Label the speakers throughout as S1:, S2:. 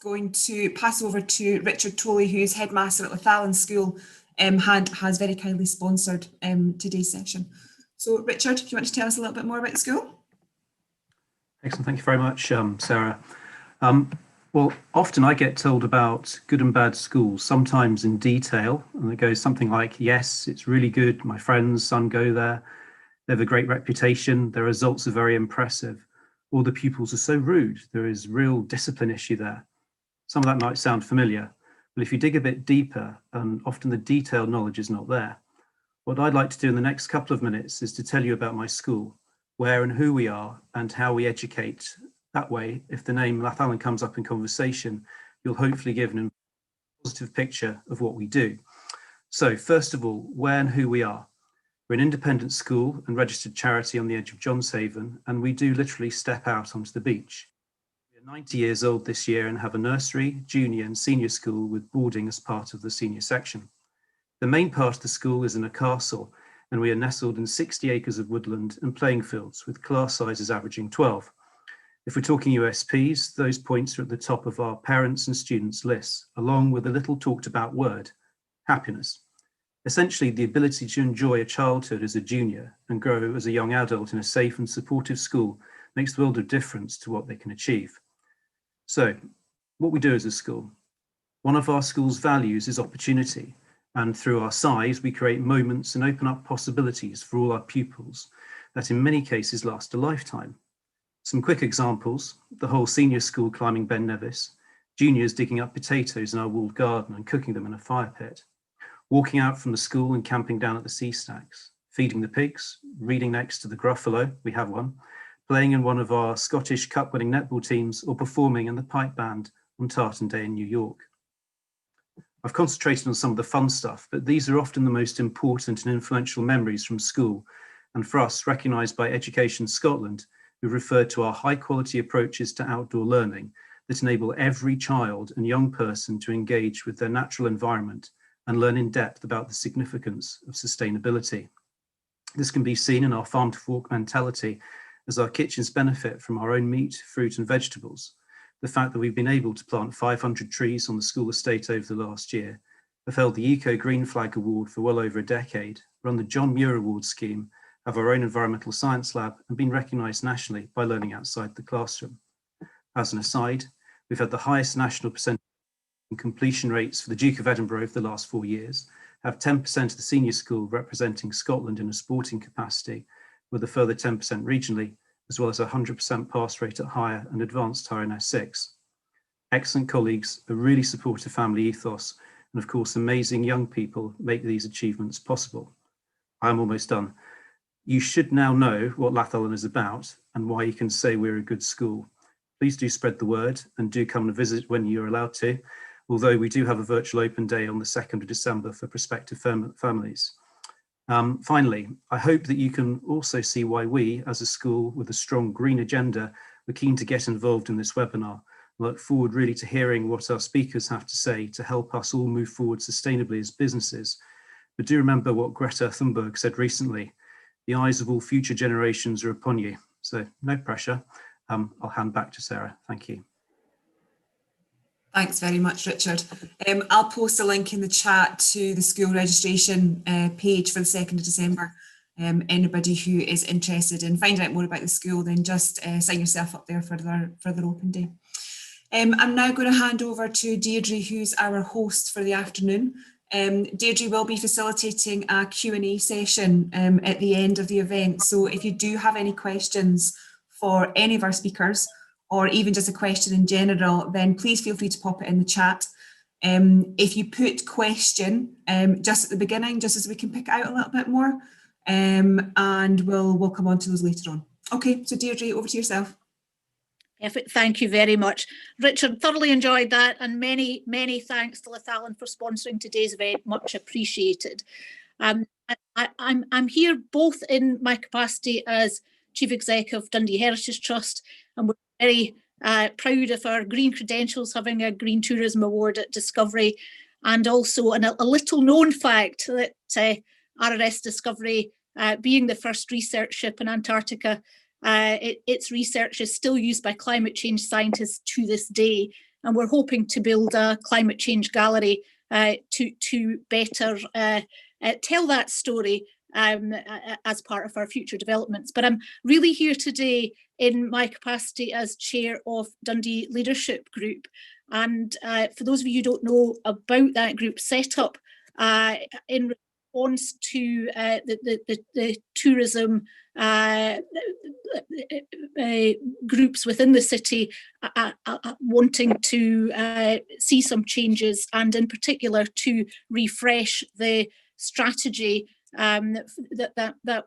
S1: Going to pass over to Richard Tolley, who's headmaster at Lathallen School and has very kindly sponsored today's session. So Richard, if you want to tell us a little bit more about the school.
S2: Excellent, thank you very much, Sarah. Well, often I get told about good and bad schools, sometimes in detail, and it goes something like, yes, it's really good, my friend's son go there, they have a great reputation, their results are very impressive, or the pupils are so rude, there is real discipline issue there. Some of that might sound familiar, but if you dig a bit deeper, and often the detailed knowledge is not there, what I'd like to do in the next couple of minutes is to tell you about my school, where and who we are, and how we educate. That way, if the name Lathallen comes up in conversation, you'll hopefully give a positive picture of what we do. So first of all, where and who we are. We're an independent school and registered charity on the edge of Johnshaven, and we do literally step out onto the beach. We're 90 years old this year and have a nursery, junior and senior school with boarding as part of the senior section. The main part of the school is in a castle, and we are nestled in 60 acres of woodland and playing fields with class sizes averaging 12. If we're talking USPs, those points are at the top of our parents and students lists, along with a little talked about word, happiness. Essentially, the ability to enjoy a childhood as a junior and grow as a young adult in a safe and supportive school makes the world of difference to what they can achieve. So, what we do as a school. One of our school's values is opportunity, and through our size, we create moments and open up possibilities for all our pupils that in many cases last a lifetime. Some quick examples: the whole senior school climbing Ben Nevis, juniors digging up potatoes in our walled garden and cooking them in a fire pit, walking out from the school and camping down at the sea stacks, feeding the pigs, reading next to the Gruffalo, we have one, playing in one of our Scottish Cup-winning netball teams, or performing in the pipe band on Tartan Day in New York. I've concentrated on some of the fun stuff, but these are often the most important and influential memories from school, and for us, recognised by Education Scotland, who referred to our high-quality approaches to outdoor learning that enable every child and young person to engage with their natural environment and learn in depth about the significance of sustainability. This can be seen in our farm to fork mentality, as our kitchens benefit from our own meat, fruit and vegetables. The fact that we've been able to plant 500 trees on the school estate over the last year, have held the Eco Green Flag Award for well over a decade, run the John Muir Award scheme, have our own environmental science lab and been recognised nationally by learning outside the classroom. As an aside, we've had the highest national percentage completion rates for the Duke of Edinburgh over the last 4 years, have 10% of the senior school representing Scotland in a sporting capacity, with a further 10% regionally, as well as a 100% pass rate at higher and advanced higher in S6. Excellent colleagues, a really supportive family ethos, and of course amazing young people make these achievements possible. I'm almost done. You should now know what Lathallen is about and why you can say we're a good school. Please do spread the word and do come and visit when you're allowed to, although we do have a virtual open day on the 2nd of December for prospective families. Finally, I hope that you can also see why we, as a school with a strong green agenda, were keen to get involved in this webinar. I look forward really to hearing what our speakers have to say to help us all move forward sustainably as businesses. But do remember what Greta Thunberg said recently, the eyes of all future generations are upon you. So no pressure. I'll hand back to Sarah. Thank you.
S1: Thanks very much, Richard. I'll post a link in the chat to the school registration page for the 2nd of December. Anybody who is interested in finding out more about the school, then just sign yourself up there for their open day. I'm now going to hand over to Deirdre, who's our host for the afternoon. Deirdre will be facilitating a Q&A session at the end of the event. So if you do have any questions for any of our speakers, or even just a question in general, then please feel free to pop it in the chat. If you put question just at the beginning, just as we can pick it out a little bit more, and we'll come on to those later on. Okay, so Deirdre, over to yourself.
S3: Perfect, thank you very much. Richard, thoroughly enjoyed that, and many thanks to Lathallen for sponsoring today's event, much appreciated. I'm here both in my capacity as Chief Executive of Dundee Heritage Trust, and we're very proud of our green credentials, having a Green Tourism Award at Discovery, and also a little known fact that RRS Discovery, being the first research ship in Antarctica, its research is still used by climate change scientists to this day, and we're hoping to build a climate change gallery to better tell that story as part of our future developments. But I'm really here today in my capacity as chair of Dundee Leadership Group. And for those of you who don't know about that group set up in response to the tourism groups within the city wanting to see some changes, and in particular to refresh the strategy the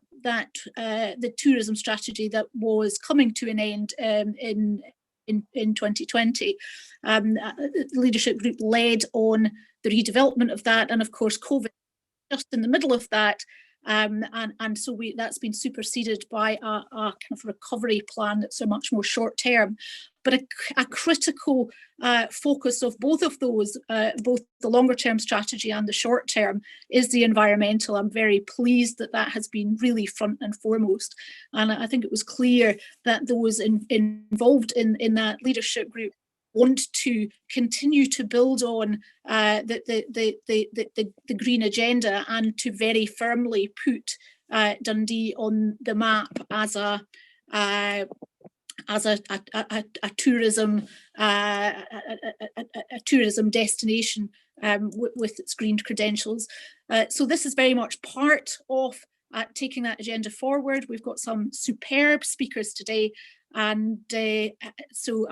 S3: tourism strategy that was coming to an end in 2020. The leadership group led on the redevelopment of that, and of course COVID just in the middle of that, and so that's been superseded by a kind of recovery plan that's a much more short term. But a critical focus of both of those, both the longer term strategy and the short term, is the environmental. I'm very pleased that that has been really front and foremost. And I think it was clear that those involved in that leadership group want to continue to build on the green agenda, and to very firmly put Dundee on the map as a tourism destination with its green credentials. So this is very much part of taking that agenda forward. We've got some superb speakers today, and so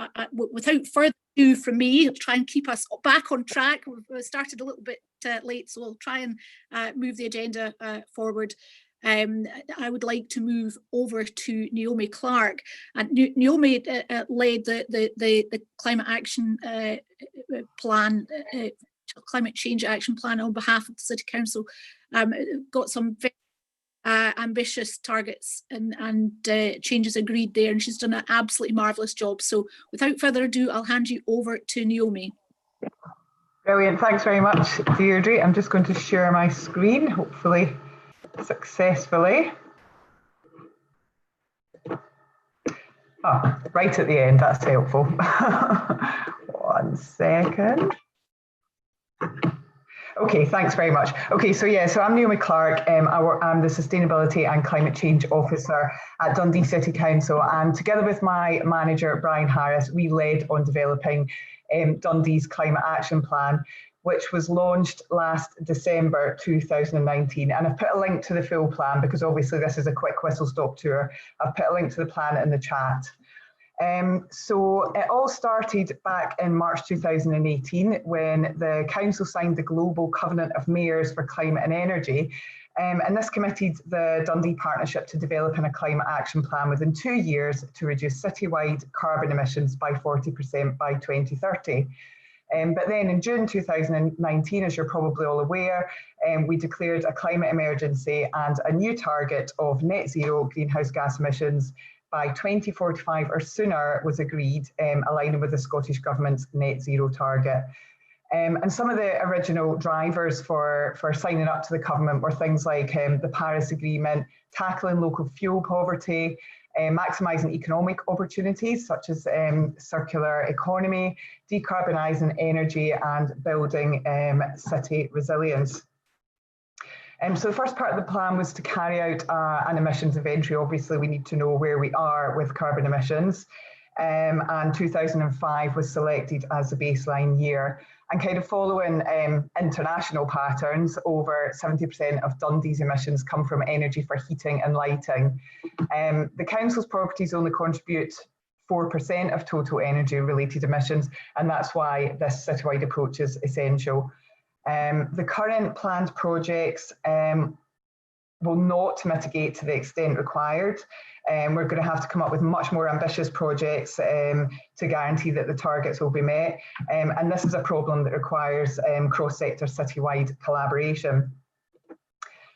S3: without further ado from me, I'll try and keep us back on track. We've started a little bit late, so we'll try and move the agenda forward. I would like to move over to Naomi Clarke. And Naomi led the Climate Action Plan, Climate Change Action Plan on behalf of the City Council. Got some very ambitious targets and changes agreed there, and she's done an absolutely marvellous job. So without further ado, I'll hand you over to Naomi.
S4: Brilliant, thanks very much, Deirdre. I'm just going to share my screen, hopefully successfully. Oh, right at the end, that's helpful. 1 second. Okay, thanks very much. Okay, so I'm Naomi Clarke. I'm the Sustainability and Climate Change Officer at Dundee City Council, and together with my manager, Brian Harris, we led on developing Dundee's Climate Action Plan, which was launched last December 2019. And I've put a link to the full plan because obviously this is a quick whistle-stop tour. I've put a link to the plan in the chat. So it all started back in March 2018 when the council signed the Global Covenant of Mayors for Climate and Energy. And this committed the Dundee Partnership to developing a climate action plan within 2 years to reduce citywide carbon emissions by 40% by 2030. But then in June 2019, as you're probably all aware, we declared a climate emergency, and a new target of net zero greenhouse gas emissions by 2045 or sooner was agreed, aligning with the Scottish Government's net zero target. And some of the original drivers for signing up to the Covenant were things like the Paris Agreement, tackling local fuel poverty, maximising economic opportunities such as circular economy, decarbonising energy, and building city resilience. So the first part of the plan was to carry out an emissions inventory. Obviously, we need to know where we are with carbon emissions. And 2005 was selected as the baseline year. And kind of following international patterns, over 70% of Dundee's emissions come from energy for heating and lighting. The council's properties only contribute 4% of total energy related emissions, and that's why this citywide approach is essential. The current planned projects will not mitigate to the extent required. We're going to have to come up with much more ambitious projects to guarantee that the targets will be met. And this is a problem that requires cross-sector citywide collaboration.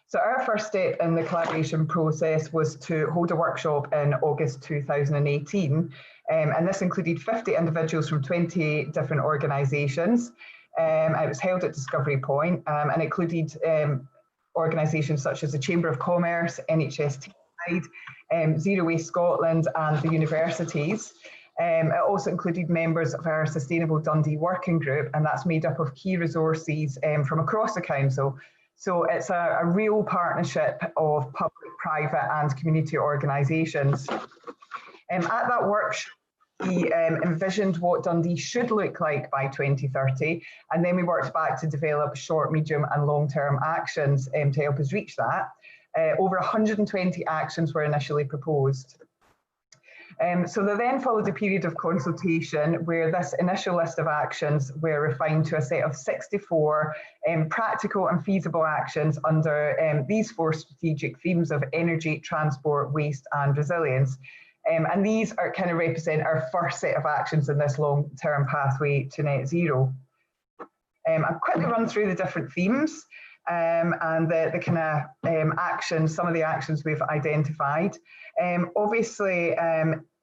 S4: So our first step in the collaboration process was to hold a workshop in August 2018. And this included 50 individuals from 20 different organisations. It was held at Discovery Point and included organisations such as the Chamber of Commerce, NHS Citywide, Zero Waste Scotland, and the universities. It also included members of our Sustainable Dundee Working Group, and that's made up of key resources from across the council. So it's a real partnership of public, private and community organisations. At that workshop, we envisioned what Dundee should look like by 2030, and then we worked back to develop short, medium and long-term actions to help us reach that. Over 120 actions were initially proposed. So there then followed a period of consultation where this initial list of actions were refined to a set of 64 practical and feasible actions under these 4 strategic themes of energy, transport, waste and resilience. And these are kind of represent our first set of actions in this long-term pathway to net zero. I'll quickly run through the different themes and the kind of actions, some of the actions we've identified. Obviously,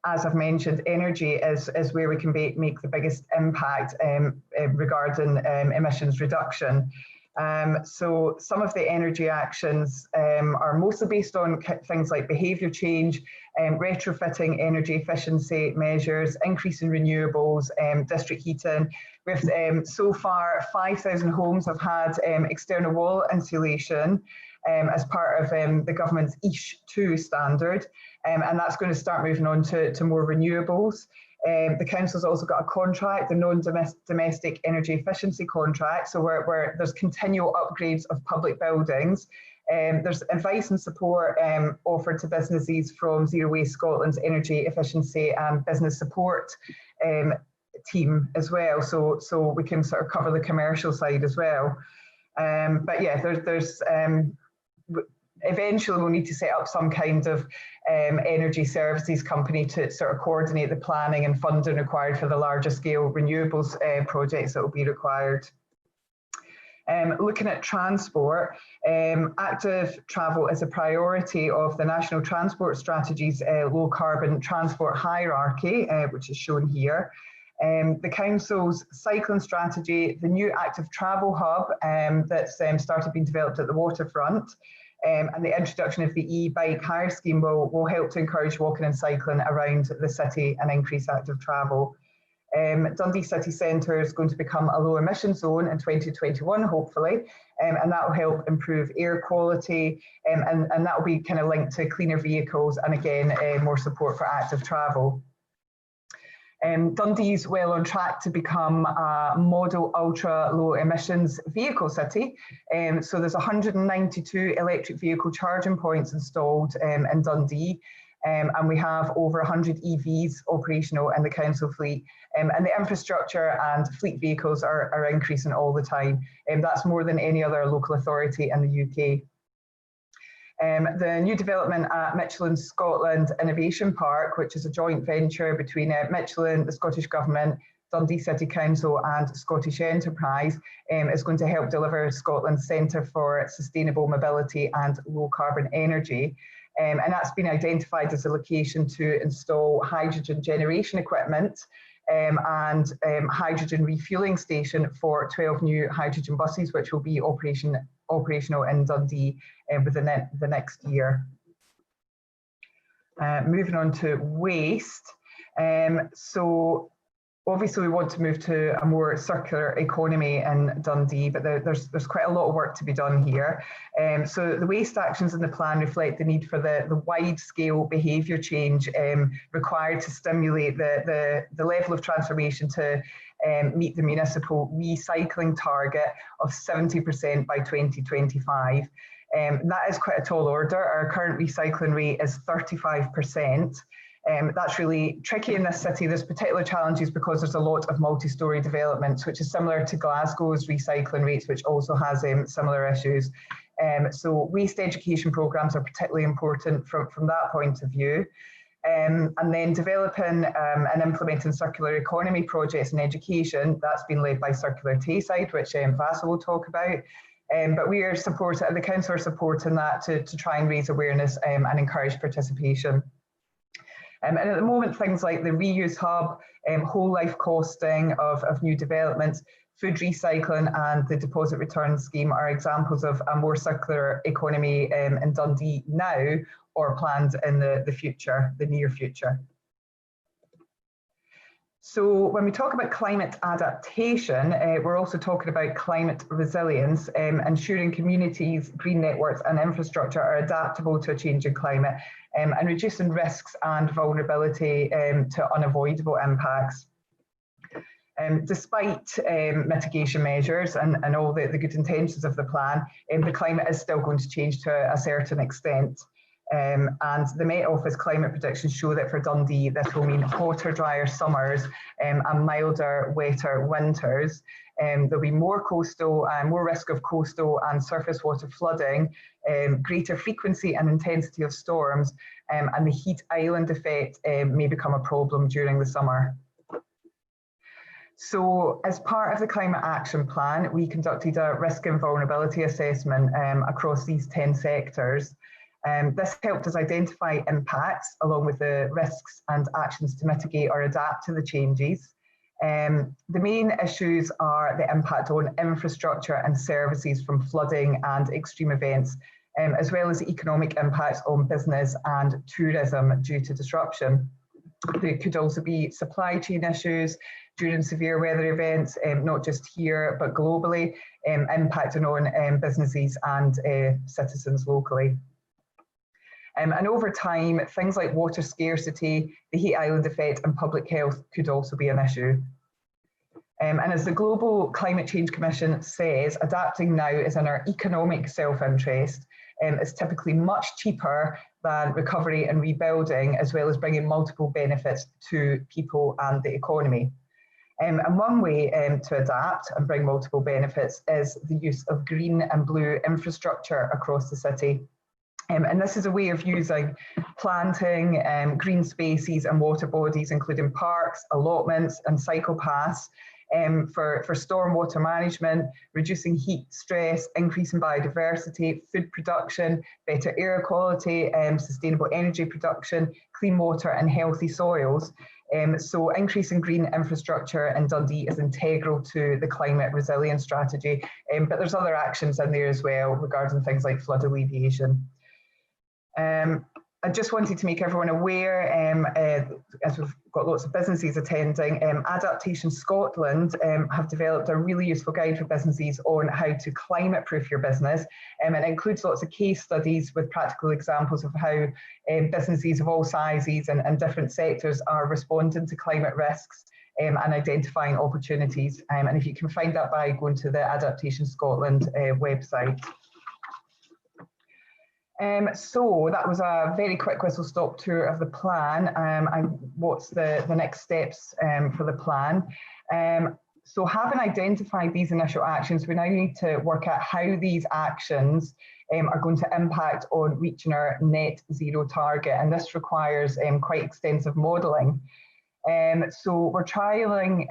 S4: as I've mentioned, energy is where we can make the biggest impact regarding emissions reduction. So some of the energy actions are mostly based on things like behaviour change, retrofitting energy efficiency measures, increasing renewables, district heating. With so far 5,000 homes have had external wall insulation as part of the government's EIS2 standard, and that's going to start moving on to more renewables. The council's also got a contract, the non-domestic energy efficiency contract, so where there's continual upgrades of public buildings. There's advice and support offered to businesses from Zero Waste Scotland's energy efficiency and business support team as well, so we can sort of cover the commercial side as well. But yeah, there's eventually we'll need to set up some kind of energy services company to sort of coordinate the planning and funding required for the larger scale renewables projects that will be required. Looking at transport, active travel is a priority of the National Transport Strategy's low carbon transport hierarchy, which is shown here. The council's cycling strategy, the new active travel hub that's started being developed at the waterfront, and the introduction of the e-bike hire scheme will help to encourage walking and cycling around the city and increase active travel. Dundee City Centre is going to become a low emission zone in 2021, hopefully, and that will help improve air quality, and that will be kind of linked to cleaner vehicles and again, more support for active travel. Dundee's well on track to become a model ultra low emissions vehicle city. So there's 192 electric vehicle charging points installed in Dundee, and we have over 100 EVs operational in the council fleet. And the infrastructure and fleet vehicles are increasing all the time. That's more than any other local authority in the UK. The new development at Michelin Scotland Innovation Park, which is a joint venture between Michelin, the Scottish Government, Dundee City Council and Scottish Enterprise, is going to help deliver Scotland's Centre for Sustainable Mobility and Low Carbon Energy. And that's been identified as a location to install hydrogen generation equipment and hydrogen refuelling station for 12 new hydrogen buses, which will be operational in Dundee within the next year. Moving on to waste. So obviously we want to move to a more circular economy in Dundee, but there's quite a lot of work to be done here. So the waste actions in the plan reflect the need for the wide-scale behaviour change required to stimulate the level of transformation to meet the municipal recycling target of 70% by 2025. That is quite a tall order. Our current recycling rate is 35%. That's really tricky in this city. There's particular challenges because there's a lot of multi-storey developments, which is similar to Glasgow's recycling rates, which also has similar issues. So waste education programmes are particularly important from that point of view. And then developing and implementing circular economy projects in education, that's been led by Circular Tayside, which Vasa will talk about. But we are supporting, the council are supporting that to try and raise awareness and encourage participation. And at the moment, things like the reuse hub, whole life costing of new developments, food recycling and the deposit return scheme are examples of a more circular economy in Dundee now or planned in the future, the near future. So when we talk about climate adaptation, we're also talking about climate resilience, ensuring communities, green networks and infrastructure are adaptable to a changing climate, and reducing risks and vulnerability to unavoidable impacts. Despite mitigation measures and all the good intentions of the plan, the climate is still going to change to a certain extent. And the Met Office climate predictions show that for Dundee, this will mean hotter, drier summers and milder, wetter winters. There'll be more more risk of coastal and surface water flooding, greater frequency and intensity of storms, and the heat island effect may become a problem during the summer. So as part of the Climate Action Plan, we conducted a risk and vulnerability assessment across these 10 sectors. This helped us identify impacts along with the risks and actions to mitigate or adapt to the changes. The main issues are the impact on infrastructure and services from flooding and extreme events, as well as the economic impacts on business and tourism due to disruption. There could also be supply chain issues during severe weather events, not just here, but globally, impacting on businesses and citizens locally. And over time, things like water scarcity, the heat island effect and public health could also be an issue. And as the Global Climate Change Commission says, adapting now is in our economic self-interest. It's typically much cheaper than recovery and rebuilding, as well as bringing multiple benefits to people and the economy. And one way to adapt and bring multiple benefits is the use of green and blue infrastructure across the city. And this is a way of using planting, green spaces and water bodies, including parks, allotments and cycle paths for stormwater management, reducing heat stress, increasing biodiversity, food production, better air quality, sustainable energy production, clean water and healthy soils. So increasing green infrastructure in Dundee is integral to the climate resilience strategy, but there's other actions in there as well regarding things like flood alleviation. I just wanted to make everyone aware, as we've got lots of businesses attending, Adaptation Scotland have developed a really useful guide for businesses on how to climate-proof your business. And it includes lots of case studies with practical examples of how businesses of all sizes and different sectors are responding to climate risks and identifying opportunities. And if you can find that by going to the Adaptation Scotland website. So that was a very quick whistle-stop tour of the plan and what's the next steps for the plan. So having identified these initial actions, we now need to work out how these actions are going to impact on reaching our net zero target, and this requires quite extensive modelling. So we're trialling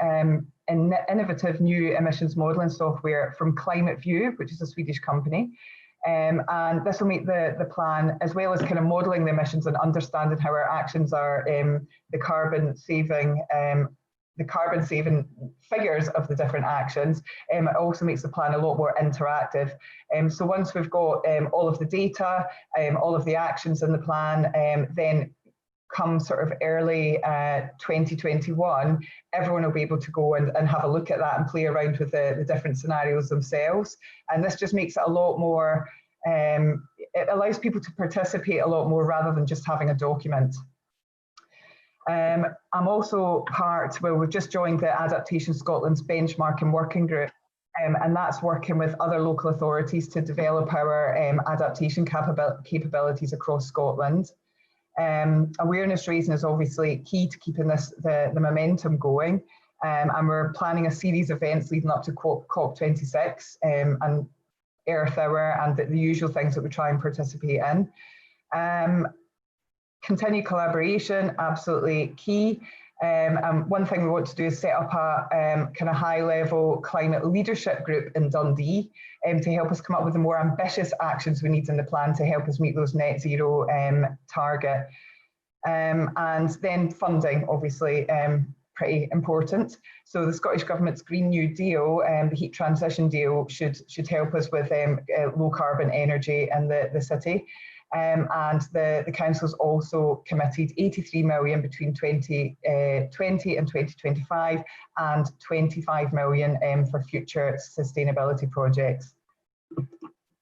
S4: an innovative new emissions modelling software from Climate View, which is a Swedish company. And this will make the plan, as well as kind of modelling the emissions and understanding how our actions are the carbon saving figures of the different actions. It also makes the plan a lot more interactive. So once we've got all of the data, all of the actions in the plan, then come sort of early 2021, everyone will be able to go and have a look at that and play around with the different scenarios themselves. And this just makes it a lot more, it allows people to participate a lot more rather than just having a document. I'm also we've just joined the Adaptation Scotland's benchmarking working group, and that's working with other local authorities to develop our adaptation capabilities across Scotland. Awareness raising is obviously key to keeping the momentum going, and we're planning a series of events leading up to COP26 and Earth Hour and the usual things that we try and participate in. Continued collaboration, absolutely key. And one thing we want to do is set up a kind of high-level climate leadership group in Dundee to help us come up with the more ambitious actions we need in the plan to help us meet those net zero target. And then funding, obviously, pretty important. So the Scottish Government's Green New Deal, the heat transition deal, should help us with low carbon energy in the city. and the council's also committed 83 million between 2020 and 2025 and 25 million for future sustainability projects.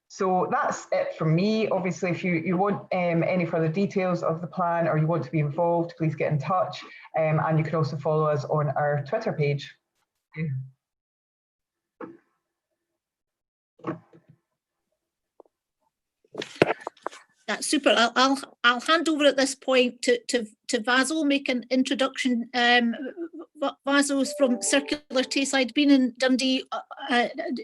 S4: So that's it from me. Obviously, if you want any further details of the plan or you want to be involved, please get in touch. And you can also follow us on our Twitter page.
S3: That's super. I'll hand over at this point to Vaso, make an introduction. Vaso's from Circular Tayside, been in Dundee,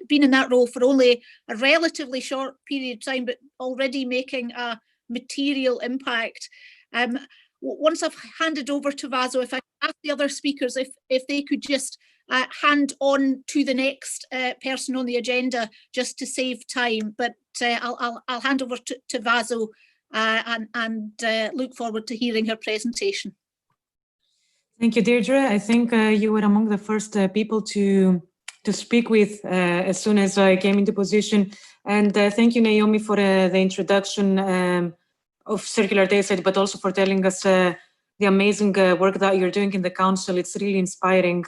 S3: been in that role for only a relatively short period of time, but already making a material impact. Once I've handed over to Vaso, if I ask the other speakers if they could just hand on to the next person on the agenda, just to save time. But I'll hand over to Vaso and look forward to hearing her presentation.
S5: Thank you, Deirdre. I think you were among the first people to speak with as soon as I came into position. And thank you, Naomi, for the introduction of Circular Tayside, but also for telling us the amazing work that you're doing in the council. It's really inspiring.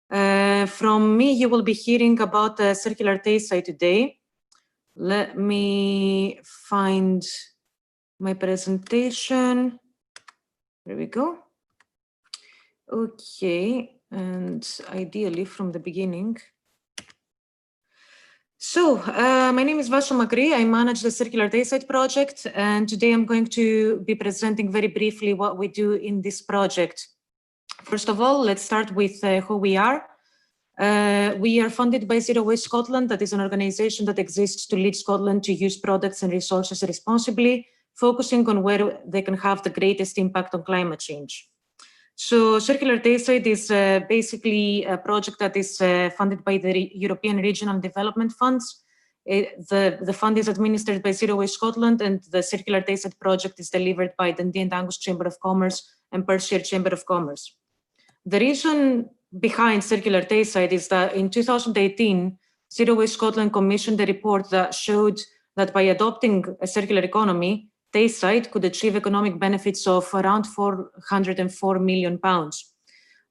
S5: From me, you will be hearing about Circular Tayside today. Let me find my presentation. There we go. Okay, and ideally from the beginning. So, my name is Vaso Makri. I manage the Circular Tayside project, and today I'm going to be presenting very briefly what we do in this project. First of all, let's start with who we are. We are funded by Zero Waste Scotland, that is an organization that exists to lead Scotland to use products and resources responsibly, focusing on where they can have the greatest impact on climate change. So Circular Tayside is basically a project that is funded by the European Regional Development Funds. The fund is administered by Zero Waste Scotland, and the Circular Tayside project is delivered by Dundee and Angus Chamber of Commerce and Perthshire Chamber of Commerce. The reason behind Circular Tayside is that in 2018, Zero Waste Scotland commissioned a report that showed that by adopting a circular economy, Tayside could achieve economic benefits of around £404 million.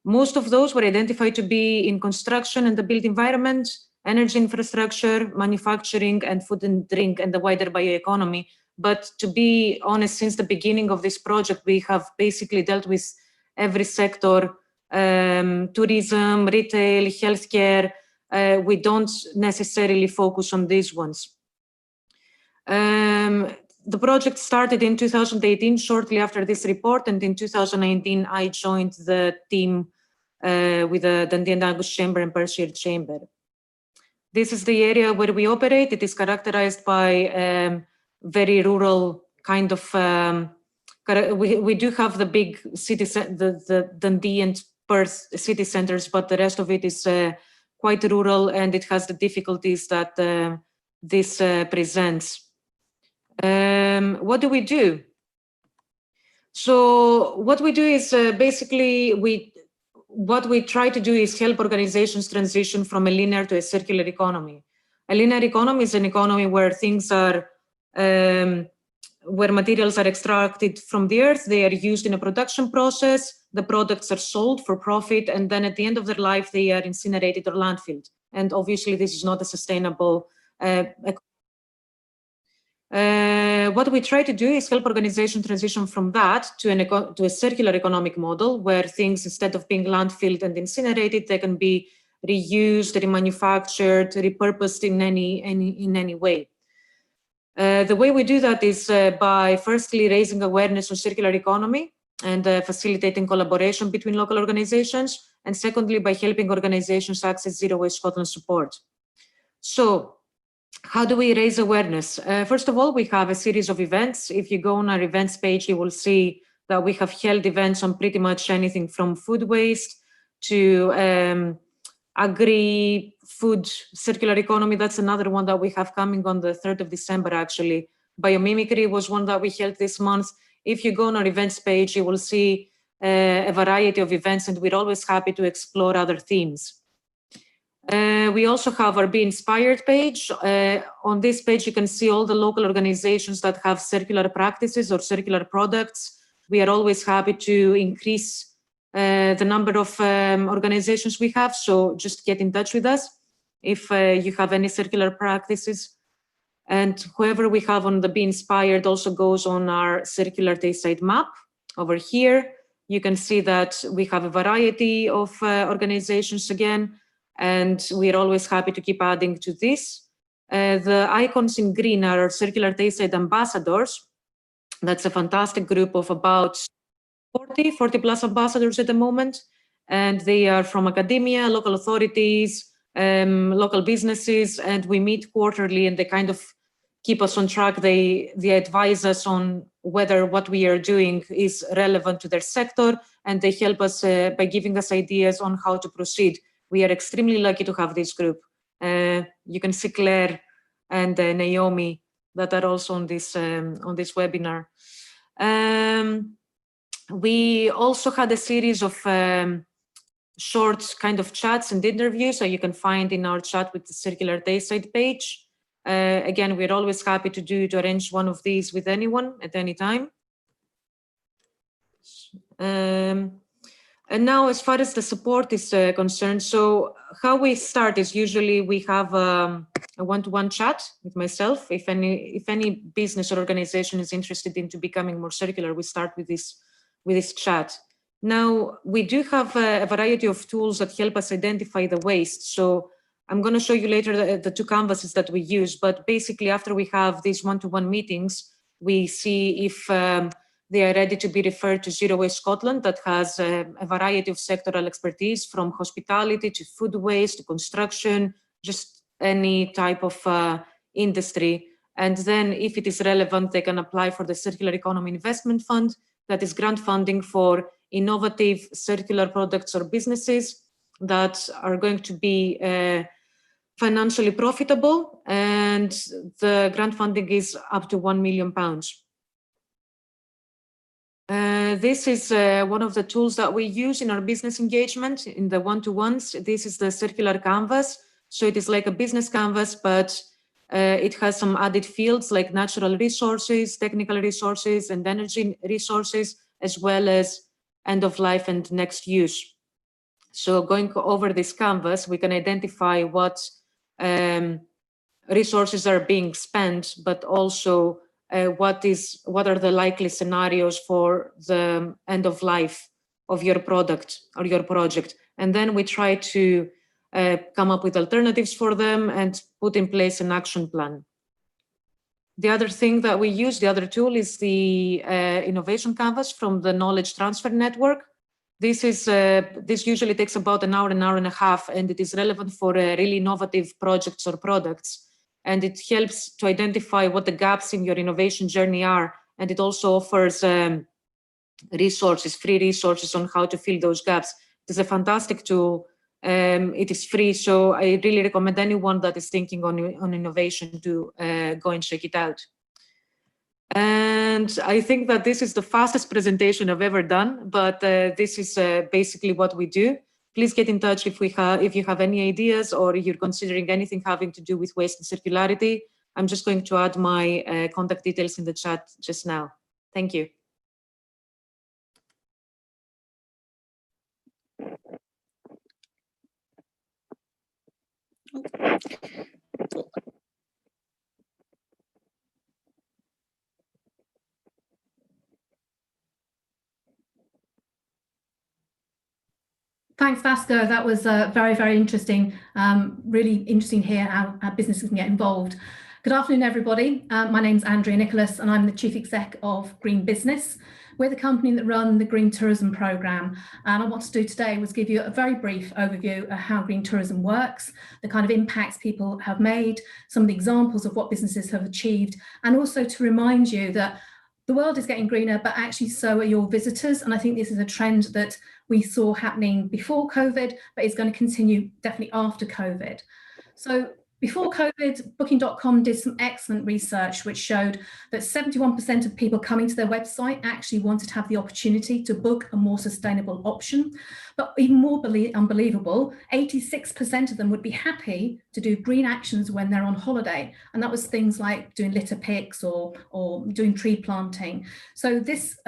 S5: Most of those were identified to be in construction and the built environment, energy infrastructure, manufacturing, and food and drink, and the wider bioeconomy. But to be honest, since the beginning of this project, we have basically dealt with every sector, tourism, retail, healthcare. We don't necessarily focus on these ones. The project started in 2018, shortly after this report, and in 2019, I joined the team with the Dundee and Angus Chamber and Perthshire Chamber. This is the area where we operate. It is characterized by very rural kind of, we do have the big city, the Dundee and Perth city centers, but the rest of it is quite rural, and it has the difficulties that this presents. What do we do? So what we do is basically what we try to do is help organizations transition from a linear to a circular economy. A linear economy is an economy where things are, where materials are extracted from the earth, they are used in a production process, the products are sold for profit, and then at the end of their life, they are incinerated or landfilled. And obviously this is not a sustainable what we try to do is help organizations transition from that to a circular economic model where things, instead of being landfilled and incinerated, they can be reused, remanufactured, repurposed in any way. The way we do that is by firstly raising awareness on circular economy and facilitating collaboration between local organizations, and secondly by helping organizations access Zero Waste Scotland support. So, how do we raise awareness? First of all, we have a series of events. If you go on our events page, you will see that we have held events on pretty much anything from food waste to agri-food circular economy. That's another one that we have coming on the 3rd of December, actually. Biomimicry was one that we held this month. If you go on our events page, you will see a variety of events, and we're always happy to explore other themes. We also have our Be Inspired page. On this page, you can see all the local organizations that have circular practices or circular products. We are always happy to increase the number of organizations we have, so just get in touch with us if you have any circular practices. And whoever we have on the Be Inspired also goes on our circular Tayside map. Over here, you can see that we have a variety of organizations again, and we're always happy to keep adding to this. The icons in green are our circular Tayside ambassadors. That's a fantastic group of about 40 plus ambassadors at the moment, and they are from academia, local authorities, local businesses, and we meet quarterly, and they kind of keep us on track. They advise us on whether what we are doing is relevant to their sector, and they help us by giving us ideas on how to proceed. We are extremely lucky to have this group. You can see Claire and Naomi that are also on this webinar. We also had a series of short kind of chats and interviews, so you can find in our chat with the Circular Tayside page. Again, we're always happy to arrange one of these with anyone at any time. And now, as far as the support is concerned, so how we start is usually we have a one-to-one chat with myself. If any business or organization is interested into becoming more circular, we start with this chat. Now, we do have a variety of tools that help us identify the waste. So I'm going to show you later the two canvases that we use, but basically after we have these one-to-one meetings, we see if they are ready to be referred to Zero Waste Scotland, that has a variety of sectoral expertise, from hospitality to food waste to construction, just any type of industry. And then if it is relevant, they can apply for the Circular Economy Investment Fund, that is grant funding for innovative circular products or businesses that are going to be financially profitable, and the grant funding is up to £1 million. This is one of the tools that we use in our business engagement in the one-to-ones. This is the circular canvas. So it is like a business canvas, but it has some added fields like natural resources, technical resources, and energy resources, as well as end of life and next use. So going over this canvas, we can identify what resources are being spent, but also what are the likely scenarios for the end of life of your product or your project. And then we try to come up with alternatives for them and put in place an action plan. The other thing that we use, the other tool, is the innovation canvas from the Knowledge Transfer Network. This usually takes about an hour and a half, and it is relevant for really innovative projects or products. And it helps to identify what the gaps in your innovation journey are. And it also offers resources, free resources on how to fill those gaps. It is a fantastic tool. It is free, so I really recommend anyone that is thinking on innovation to go and check it out. And I think that this is the fastest presentation I've ever done, but this is basically what we do. Please get in touch if you have any ideas or you're considering anything having to do with waste and circularity. I'm just going to add my contact details in the chat just now. Thank you.
S6: Thanks, Vasco. That was very, very interesting. Really interesting to hear how businesses can get involved. Good afternoon, everybody. My name's Andrea Nicholas, and I'm the Chief Exec of Green Business. We're the company that run the Green Tourism Programme. And what I want to do today was give you a very brief overview of how green tourism works, the kind of impacts people have made, some of the examples of what businesses have achieved, and also to remind you that the world is getting greener, but actually so are your visitors. And I think this is a trend that we saw happening before COVID, but it's going to continue definitely after COVID. So Before COVID, Booking.com did some excellent research which showed that 71% of people coming to their website actually wanted to have the opportunity to book a more sustainable option. But even more unbelievable, 86% of them would be happy to do green actions when they're on holiday. And that was things like doing litter picks or doing tree planting. So this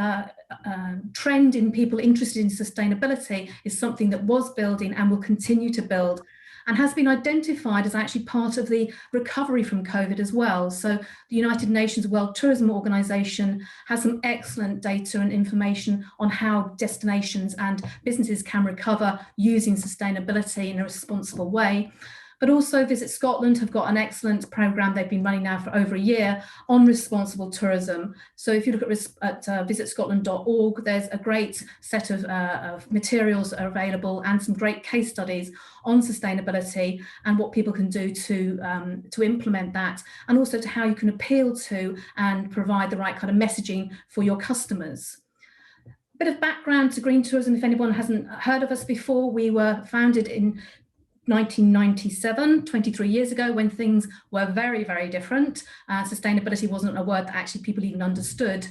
S6: trend in people interested in sustainability is something that was building and will continue to build, and has been identified as actually part of the recovery from COVID as well. So the United Nations World Tourism Organization has some excellent data and information on how destinations and businesses can recover using sustainability in a responsible way. But also Visit Scotland have got an excellent programme they've been running now for over a year on responsible tourism. So if you look at visitscotland.org, there's a great set of materials that are available and some great case studies on sustainability and what people can do to implement that, and also to how you can appeal to and provide the right kind of messaging for your customers. A bit of background to green tourism, if anyone hasn't heard of us before. We were founded in 1997, 23 years ago, when things were very, very different. Sustainability wasn't a word that actually people even understood.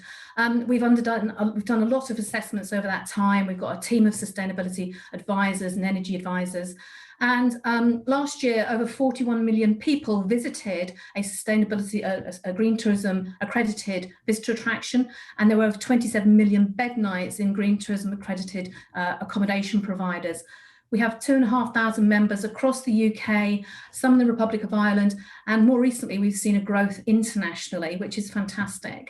S6: We've done a lot of assessments over that time. We've got a team of sustainability advisors and energy advisors. And last year, over 41 million people visited a green tourism accredited visitor attraction, and there were over 27 million bed nights in green tourism accredited accommodation providers. We have 2,500 members across the UK, some in the Republic of Ireland, and more recently we've seen a growth internationally, which is fantastic.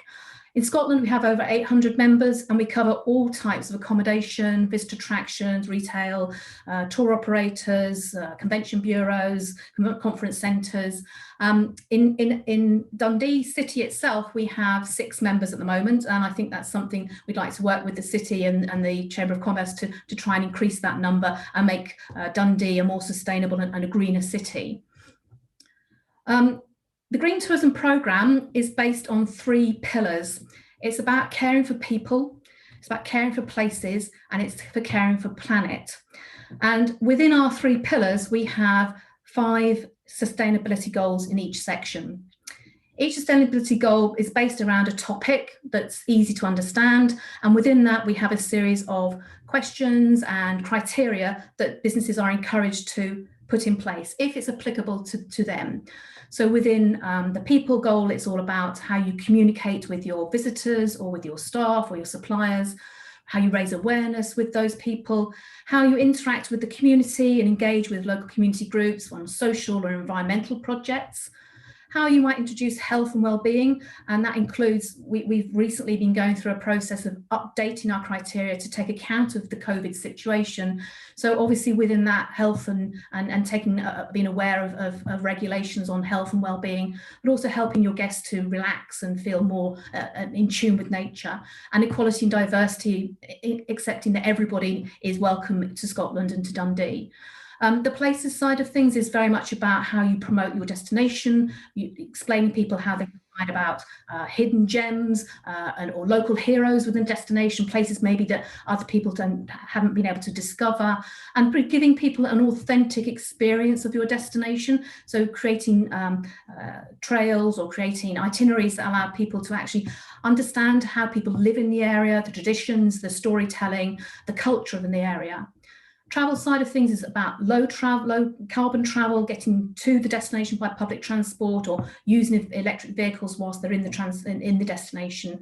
S6: In Scotland, we have over 800 members, and we cover all types of accommodation, visitor attractions, retail, tour operators, convention bureaus, conference centres. In Dundee City itself, we have 6 members at the moment, and I think that's something we'd like to work with the city and the Chamber of Commerce to try and increase that number and make Dundee a more sustainable and a greener city. The Green Tourism Programme is based on 3 pillars. It's about caring for people, it's about caring for places, and it's for caring for planet. And within our 3 pillars, we have 5 sustainability goals in each section. Each sustainability goal is based around a topic that's easy to understand, and within that we have a series of questions and criteria that businesses are encouraged to put in place if it's applicable to them. So within the people goal, it's all about how you communicate with your visitors or with your staff or your suppliers, how you raise awareness with those people, how you interact with the community and engage with local community groups on social or environmental projects, how you might introduce health and well-being, and that includes, we've recently been going through a process of updating our criteria to take account of the COVID situation. So obviously within that, health and being aware of regulations on health and well-being, but also helping your guests to relax and feel more in tune with nature, and equality and diversity, accepting that everybody is welcome to Scotland and to Dundee. The places side of things is very much about how you promote your destination, you explain to people how they can find about hidden gems or local heroes within destination, places maybe that other people haven't been able to discover, and giving people an authentic experience of your destination. So creating trails or creating itineraries that allow people to actually understand how people live in the area, the traditions, the storytelling, the culture in the area. Travel side of things is about low carbon travel, getting to the destination by public transport or using electric vehicles whilst they're in the destination.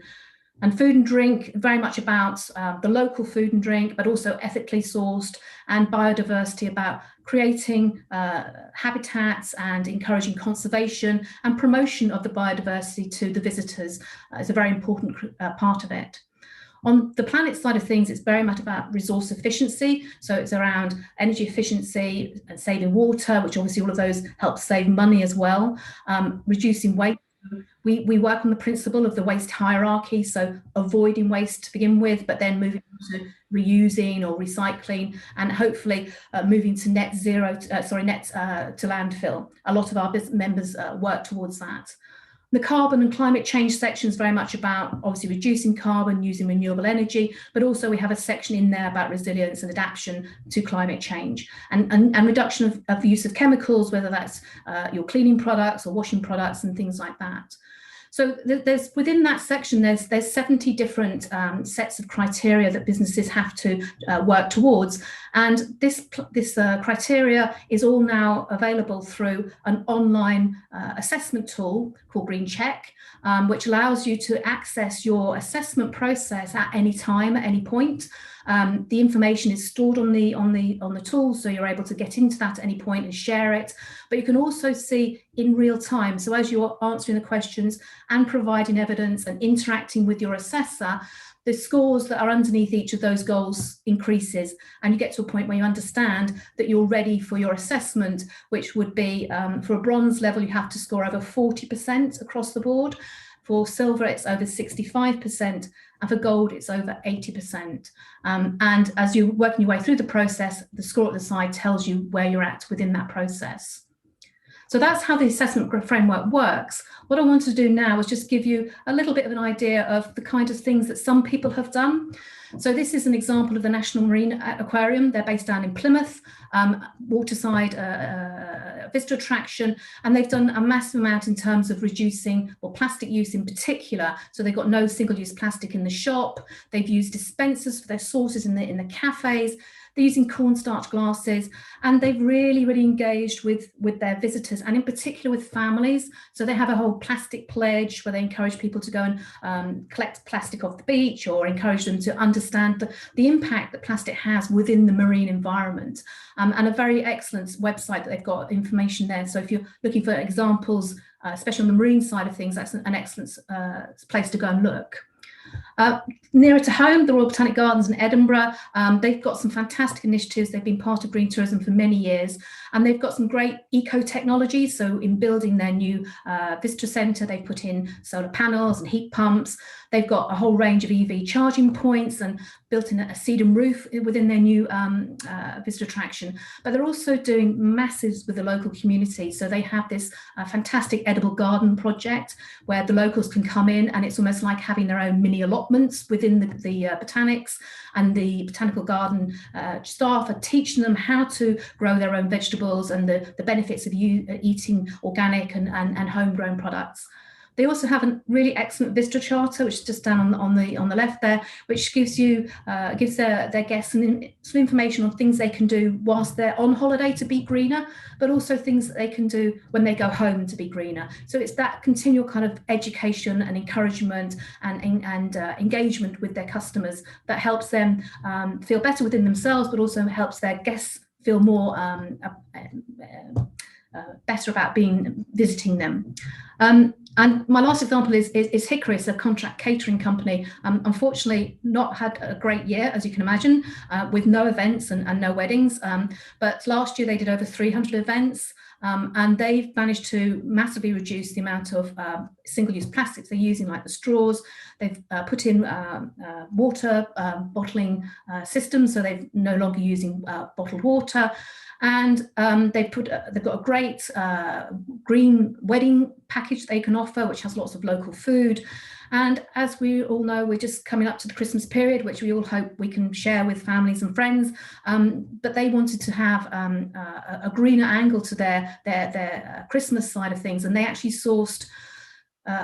S6: And food and drink, very much about the local food and drink, but also ethically sourced, and biodiversity, about creating habitats and encouraging conservation and promotion of the biodiversity to the visitors is a very important part of it. On the planet side of things, it's very much about resource efficiency. So it's around energy efficiency and saving water, which obviously all of those help save money as well. Reducing waste. We work on the principle of the waste hierarchy, so avoiding waste to begin with, but then moving on to reusing or recycling, and hopefully moving to net to landfill. A lot of our members work towards that. The carbon and climate change section is very much about obviously reducing carbon, using renewable energy, but also we have a section in there about resilience and adaptation to climate change and reduction of the use of chemicals, whether that's your cleaning products or washing products and things like that. So there's within that section, there's 70 different sets of criteria that businesses have to work towards. And this criteria is all now available through an online assessment tool called Green Check, which allows you to access your assessment process at any time, at any point. The information is stored on the tool, so you're able to get into that at any point and share it. But you can also see in real time. So as you're answering the questions and providing evidence and interacting with your assessor, the scores that are underneath each of those goals increases, and you get to a point where you understand that you're ready for your assessment, which would be for a bronze level, you have to score over 40% across the board. For silver, it's over 65%, and for gold, it's over 80%. And as you're working your way through the process, the score at the side tells you where you're at within that process. So that's how the assessment framework works. What I want to do now is just give you a little bit of an idea of the kind of things that some people have done. So this is an example of the National Marine Aquarium. They're based down in Plymouth, waterside visitor attraction, and they've done a massive amount in terms of reducing plastic use in particular. So they've got no single-use plastic in the shop. They've used dispensers for their sauces in the cafes. They're using cornstarch glasses, and they've really engaged with their visitors, and in particular with families. So they have a whole plastic pledge where they encourage people to go and collect plastic off the beach, or encourage them to understand the impact that plastic has within the marine environment. And a very excellent website that they've got information there. So if you're looking for examples, especially on the marine side of things, that's an excellent place to go and look. Nearer to home, the Royal Botanic Gardens in Edinburgh, they've got some fantastic initiatives. They've been part of green tourism for many years, and they've got some great eco technologies. So in building their new visitor centre, they've put in solar panels and heat pumps. They've got a whole range of EV charging points and built in a sedum roof within their new visitor attraction. But they're also doing massives with the local community. So they have this fantastic edible garden project where the locals can come in, and it's almost like having their own mini allotments within the botanics, and the botanical garden staff are teaching them how to grow their own vegetables and the benefits of eating organic and homegrown products. They also have a really excellent visitor charter, which is just down on the left there, which gives their guests some information on things they can do whilst they're on holiday to be greener, but also things that they can do when they go home to be greener. So it's that continual kind of education and encouragement and engagement with their customers that helps them feel better within themselves, but also helps their guests feel more better about visiting them. And my last example is Hickory, a contract catering company. Unfortunately, not had a great year, as you can imagine, with no events and no weddings. But last year they did over 300 events, and they've managed to massively reduce the amount of single-use plastics they're using, like the straws. They've put in water bottling systems, so they're no longer using bottled water. And they've got a great green wedding package they can offer, which has lots of local food. And as we all know, we're just coming up to the Christmas period, which we all hope we can share with families and friends. But they wanted to have a greener angle to their Christmas side of things, and they actually sourced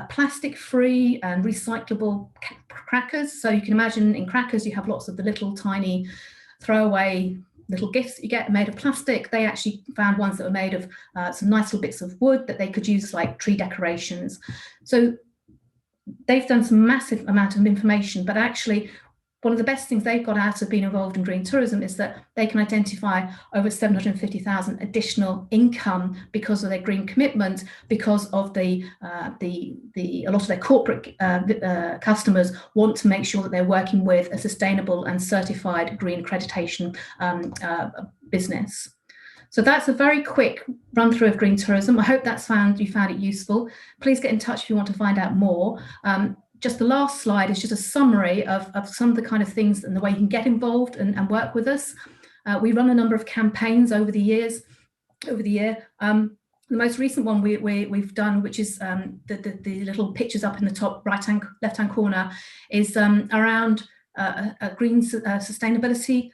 S6: plastic-free and recyclable crackers. So you can imagine in crackers you have lots of the little tiny throwaway little gifts that you get made of plastic. They actually found ones that were made of some nice little bits of wood that they could use like tree decorations. So they've done some massive amount of information, but actually one of the best things they've got out of being involved in green tourism is that they can identify over 750,000 additional income because of their green commitment, because of a lot of their corporate customers want to make sure that they're working with a sustainable and certified green accreditation business. So that's a very quick run through of green tourism. I hope you found it useful. Please get in touch if you want to find out more. Just the last slide is just a summary of some of the kind of things and the way you can get involved and work with us. We run a number of campaigns over the year. The most recent one we've done, which is the little pictures up in the top left-hand corner, is around a green sustainability,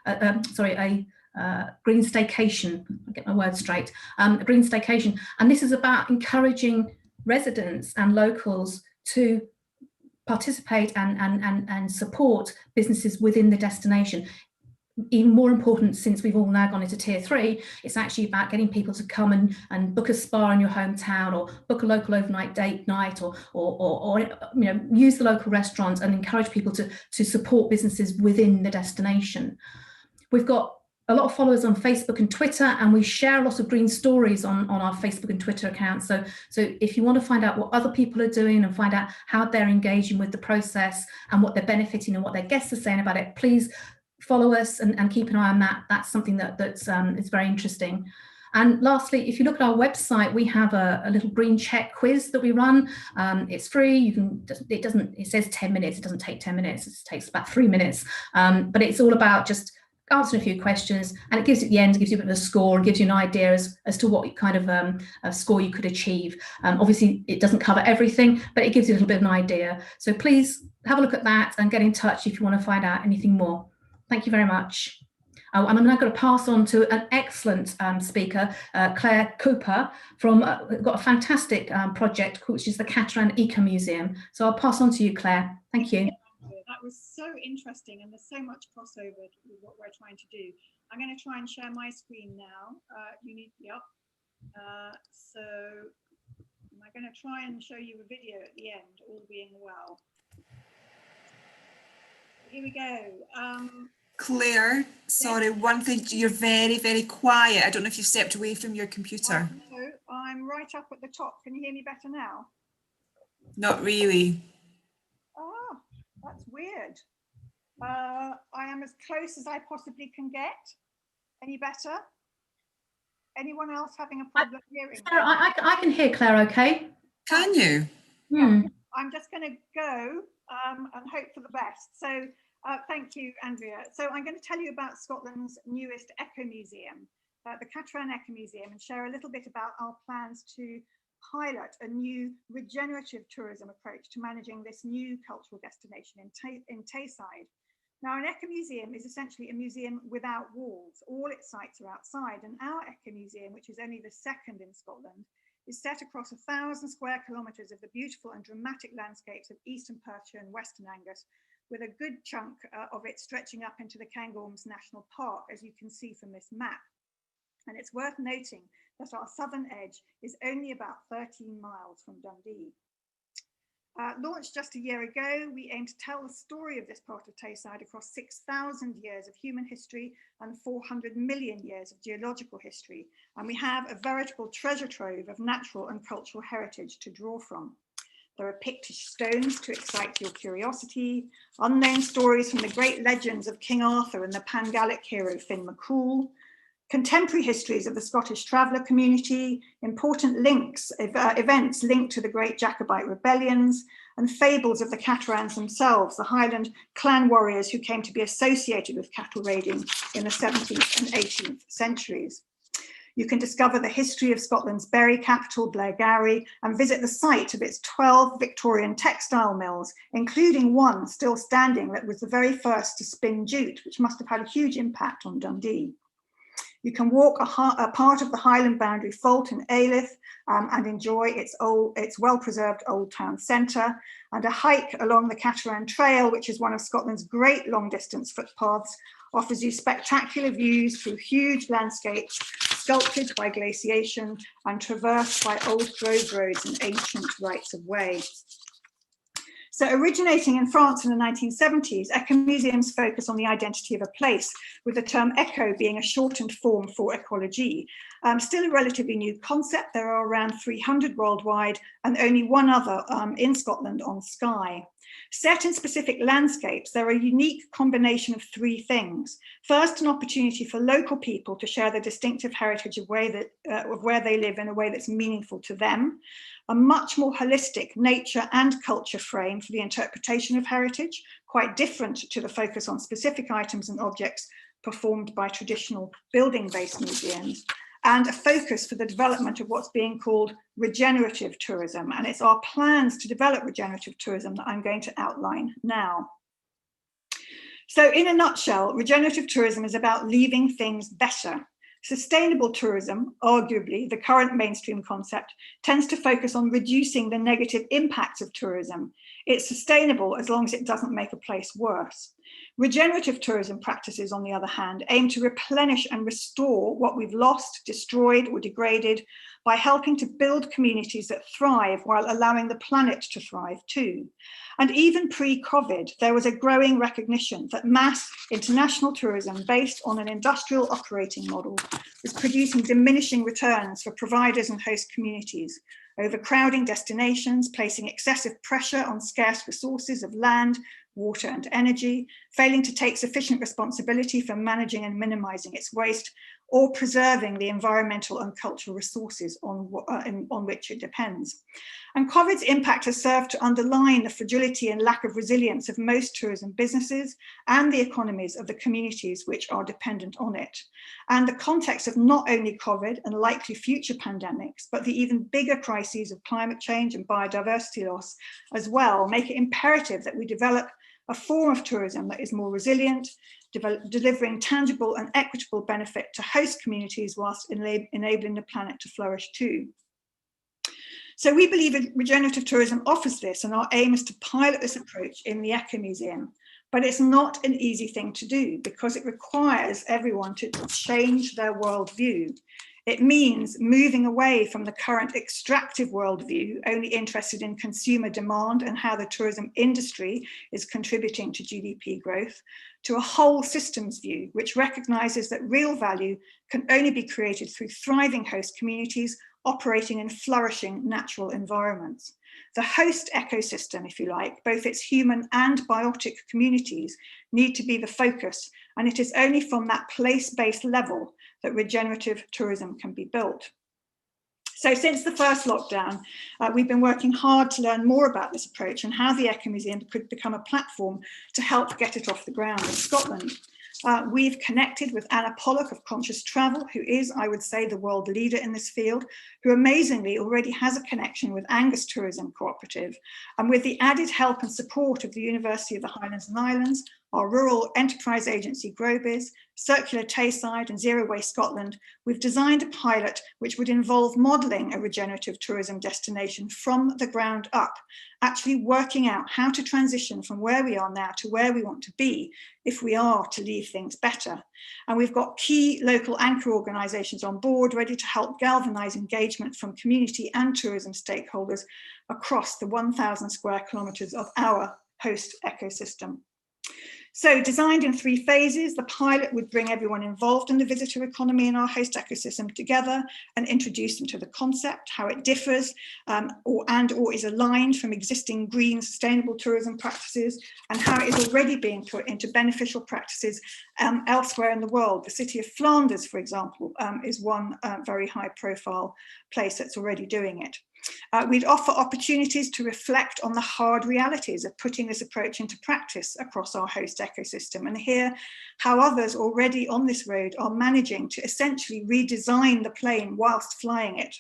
S6: green staycation. I'll get my words straight. A green staycation, and this is about encouraging residents and locals to participate and support businesses within the destination. Even more important, since we've all now gone into tier 3, it's actually about getting people to come and book a spa in your hometown, or book a local overnight date night, or you know, use the local restaurants and encourage people to support businesses within the destination. We've got a lot of followers on Facebook and Twitter, and we share a lot of green stories on our Facebook and Twitter accounts. So if you want to find out what other people are doing and find out how they're engaging with the process and what they're benefiting and what their guests are saying about it, please follow us and keep an eye on that. That's something that's very interesting. And lastly, if you look at our website, we have a little green check quiz that we run. It's free. You can. It says 10 minutes. It doesn't take 10 minutes. It takes about 3 minutes. But it's all about just answering a few questions, and it gives at the end, gives you a bit of a score, and gives you an idea as to what kind of a score you could achieve. Obviously, it doesn't cover everything, but it gives you a little bit of an idea. So please have a look at that and get in touch if you want to find out anything more. Thank you very much. Oh, and I'm now going to pass on to an excellent speaker, Claire Cooper, from got a fantastic project, which is the Cateran Ecomuseum. So I'll pass on to you, Claire. Thank you.
S7: That was so interesting, and there's so much crossover with what we're trying to do. I'm going to try and share my screen now. You need to be up. So I'm going to try and show you a video at the end, all being well. Here we go.
S1: Claire, sorry, one thing, you're very, very quiet. I don't know if you've stepped away from your computer.
S7: No, I'm right up at the top. Can you hear me better now?
S1: Not really.
S7: Ah, that's weird. I am as close as I possibly can get. Any better? Anyone else having a problem hearing?
S6: Sarah, I can hear Claire okay.
S1: Can you?
S7: Yeah. I'm just going to go and hope for the best. So thank you, Andrea. So I'm going to tell you about Scotland's newest Ecomuseum, the Cateran Ecomuseum, and share a little bit about our plans to pilot a new regenerative tourism approach to managing this new cultural destination in Tayside. Now, an Ecomuseum is essentially a museum without walls. All its sites are outside, and our Ecomuseum, which is only the second in Scotland, is set across 1,000 square kilometres of the beautiful and dramatic landscapes of Eastern Perthshire and Western Angus, with a good chunk of it stretching up into the Cairngorms National Park, as you can see from this map. And it's worth noting that our southern edge is only about 13 miles from Dundee. Launched just a year ago, we aim to tell the story of this part of Tayside across 6,000 years of human history and 400 million years of geological history. And we have a veritable treasure trove of natural and cultural heritage to draw from. There are Pictish stones to excite your curiosity, unknown stories from the great legends of King Arthur and the Pan-Gallic hero Finn McCool, contemporary histories of the Scottish traveller community, important events linked to the great Jacobite rebellions, and fables of the Caterans themselves, the Highland clan warriors who came to be associated with cattle raiding in the 17th and 18th centuries. You can discover the history of Scotland's berry capital, Blairgowrie, and visit the site of its 12 Victorian textile mills, including one still standing that was the very first to spin jute, which must have had a huge impact on Dundee. You can walk a part of the Highland boundary fault in Ailith and enjoy its well-preserved old town centre, and a hike along the Cateran Trail, which is one of Scotland's great long-distance footpaths, offers you spectacular views through huge landscapes sculpted by glaciation and traversed by old drove roads and ancient rights of way. So originating in France in the 1970s, ecomuseums focus on the identity of a place, with the term eco being a shortened form for ecology. Still a relatively new concept. There are around 300 worldwide and only one other in Scotland on Skye. Set in specific landscapes, they're a unique combination of three things. First, an opportunity for local people to share the distinctive heritage of where they live in a way that's meaningful to them. A much more holistic nature and culture frame for the interpretation of heritage, quite different to the focus on specific items and objects performed by traditional building-based museums. and a focus for the development of what's being called regenerative tourism. And it's our plans to develop regenerative tourism that I'm going to outline now. So in a nutshell, regenerative tourism is about leaving things better. Sustainable tourism, arguably the current mainstream concept, tends to focus on reducing the negative impacts of tourism. It's sustainable as long as it doesn't make a place worse. Regenerative tourism practices, on the other hand, aim to replenish and restore what we've lost, destroyed, or degraded by helping to build communities that thrive while allowing the planet to thrive too. And even pre-COVID, there was a growing recognition that mass international tourism based on an industrial operating model was producing diminishing returns for providers and host communities, overcrowding destinations, placing excessive pressure on scarce resources of land, water and energy, failing to take sufficient responsibility for managing and minimizing its waste, or preserving the environmental and cultural resources on which it depends. And COVID's impact has served to underline the fragility and lack of resilience of most tourism businesses and the economies of the communities which are dependent on it. And the context of not only COVID and likely future pandemics, but the even bigger crises of climate change and biodiversity loss as well, make it imperative that we develop a form of tourism that is more resilient, delivering tangible and equitable benefit to host communities whilst enabling the planet to flourish too. So we believe regenerative tourism offers this, and our aim is to pilot this approach in the Ecomuseum. But it's not an easy thing to do because it requires everyone to change their worldview. It means moving away from the current extractive worldview, only interested in consumer demand and how the tourism industry is contributing to GDP growth, to a whole systems view, which recognises that real value can only be created through thriving host communities operating in flourishing natural environments. The host ecosystem, if you like, both its human and biotic communities, need to be the focus, and it is only from that place-based level that regenerative tourism can be built. So since the first lockdown, we've been working hard to learn more about this approach and how the Ecomuseum could become a platform to help get it off the ground in Scotland. We've connected with Anna Pollock of Conscious Travel, who is, I would say, the world leader in this field, who amazingly already has a connection with Angus Tourism Cooperative. And with the added help and support of the University of the Highlands and Islands, our rural enterprise agency GrowBiz, Circular Tayside and Zero Waste Scotland, we've designed a pilot which would involve modelling a regenerative tourism destination from the ground up, actually working out how to transition from where we are now to where we want to be if we are to leave things better. And we've got key local anchor organisations on board ready to help galvanise engagement from community and tourism stakeholders across the 1,000 square kilometres of our host ecosystem. So designed in 3 phases, the pilot would bring everyone involved in the visitor economy in our host ecosystem together and introduce them to the concept, how it differs or is aligned from existing green sustainable tourism practices, and how it is already being put into beneficial practices elsewhere in the world. The city of Flanders, for example, is one very high profile place that's already doing it. We'd offer opportunities to reflect on the hard realities of putting this approach into practice across our host ecosystem and hear how others already on this road are managing to essentially redesign the plane whilst flying it.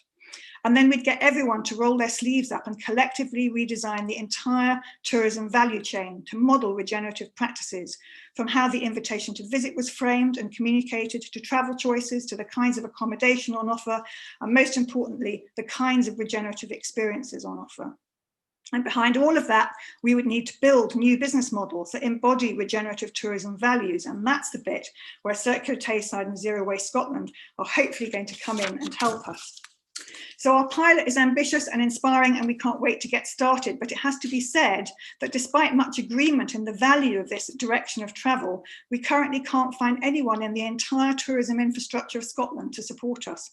S7: And then we'd get everyone to roll their sleeves up and collectively redesign the entire tourism value chain to model regenerative practices, from how the invitation to visit was framed and communicated, to travel choices, to the kinds of accommodation on offer, and most importantly, the kinds of regenerative experiences on offer. And behind all of that, we would need to build new business models that embody regenerative tourism values. And that's the bit where Circular Tayside and Zero Waste Scotland are hopefully going to come in and help us. So our pilot is ambitious and inspiring, and we can't wait to get started, but it has to be said that despite much agreement in the value of this direction of travel, we currently can't find anyone in the entire tourism infrastructure of Scotland to support us.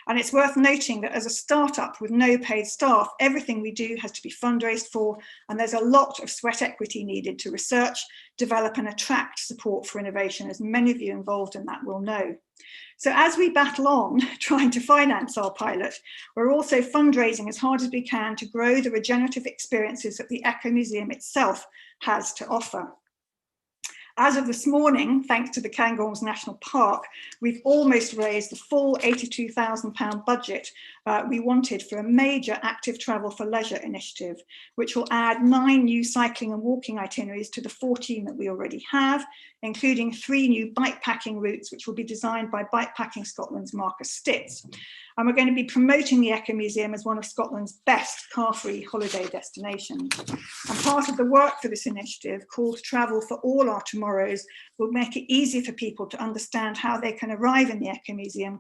S7: And it's worth noting that as a startup with no paid staff, everything we do has to be fundraised for, and there's a lot of sweat equity needed to research, develop and attract support for innovation, as many of you involved in that will know. So as we battle on trying to finance our pilot, we're also fundraising as hard as we can to grow the regenerative experiences that the Ecomuseum itself has to offer. As of this morning, thanks to the Cairngorms National Park, we've almost raised the full £82,000 budget we wanted for a major active travel for leisure initiative, which will add 9 new cycling and walking itineraries to the 14 that we already have, including 3 new bikepacking routes, which will be designed by Bikepacking Scotland's Marcus Stitz. And we're going to be promoting the Ecomuseum as one of Scotland's best car-free holiday destinations. And part of the work for this initiative, called Travel for All Our Tomorrows, will make it easy for people to understand how they can arrive in the Ecomuseum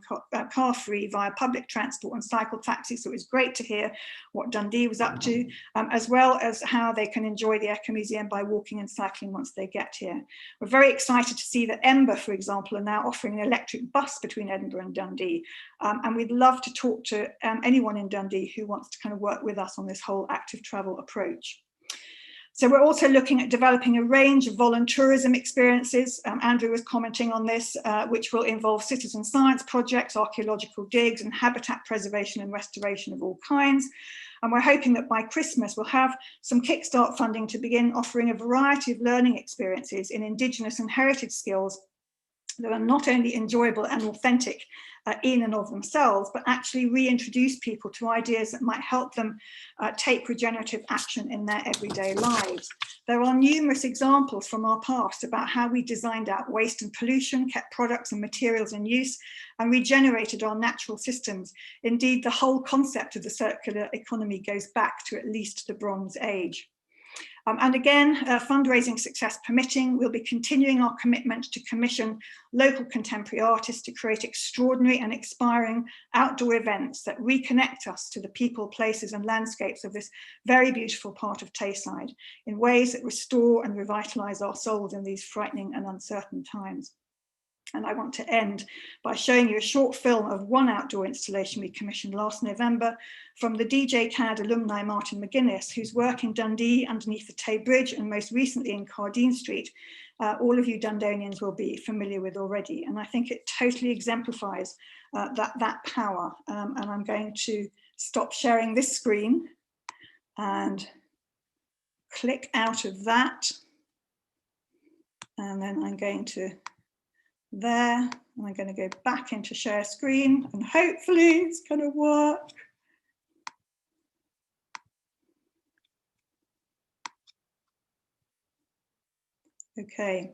S7: car-free via public transport and cycle taxis. So it was great to hear what Dundee was up to, as well as how they can enjoy the Ecomuseum by walking and cycling once they get here. We're very excited to see that Ember, for example, are now offering an electric bus between Edinburgh and Dundee. And we'd love to talk to anyone in Dundee who wants to kind of work with us on this whole active travel approach. So we're also looking at developing a range of voluntourism experiences. Andrew was commenting on this, which will involve citizen science projects, archaeological digs, and habitat preservation and restoration of all kinds. And we're hoping that by Christmas, we'll have some kickstart funding to begin offering a variety of learning experiences in Indigenous and heritage skills that are not only enjoyable and authentic in and of themselves, but actually reintroduce people to ideas that might help them take regenerative action in their everyday lives. There are numerous examples from our past about how we designed out waste and pollution, kept products and materials in use, and regenerated our natural systems. Indeed, the whole concept of the circular economy goes back to at least the Bronze Age. And again, fundraising success permitting, we'll be continuing our commitment to commission local contemporary artists to create extraordinary and inspiring outdoor events that reconnect us to the people, places and landscapes of this very beautiful part of Tayside in ways that restore and revitalise our souls in these frightening and uncertain times. And I want to end by showing you a short film of one outdoor installation we commissioned last November from the DJ CAD alumni Martin McGuinness, whose work in Dundee underneath the Tay Bridge and most recently in Cardine Street, all of you Dundonians will be familiar with already. And I think it totally exemplifies that power. And I'm going to stop sharing this screen and click out of that. And then I'm going to there, and I'm going to go back into share screen and hopefully it's going to work. Okay.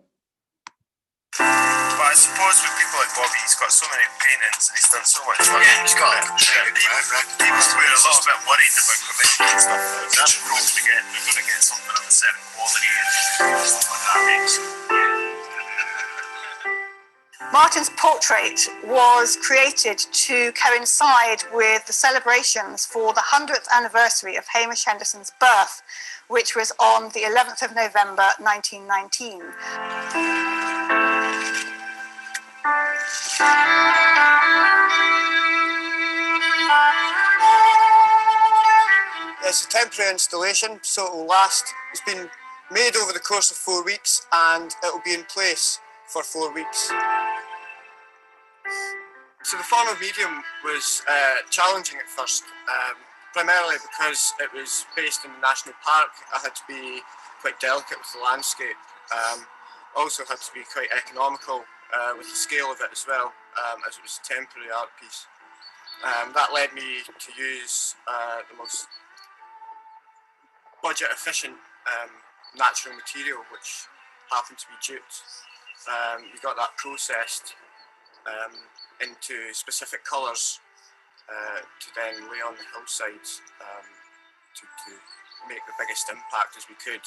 S8: But I suppose with people like Bobby, he's got so many paintings and he's done so much work. Yeah, he's got people were a little bit worried about commission and stuff. That's cool to get. We're going to get something of a certain quality and stuff like that makes.
S9: Martin's portrait was created to coincide with the celebrations for the 100th anniversary of Hamish Henderson's birth, which was on the 11th of November 1919.
S8: It's a temporary installation, so it will last. It's been made over the course of 4 weeks and it will be in place for 4 weeks. So the form of medium was challenging at first, primarily because it was based in the national park. I had to be quite delicate with the landscape. Also had to be quite economical with the scale of it as well, as it was a temporary art piece. That led me to use the most budget efficient natural material, which happened to be jute. We got that processed into specific colours to then lay on the hillsides to make the biggest impact as we could.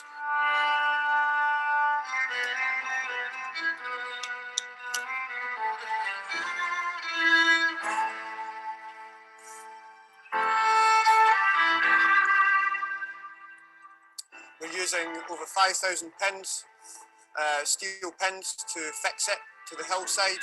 S8: We're using over 5,000 pins, steel pins, to fix it to the hillside.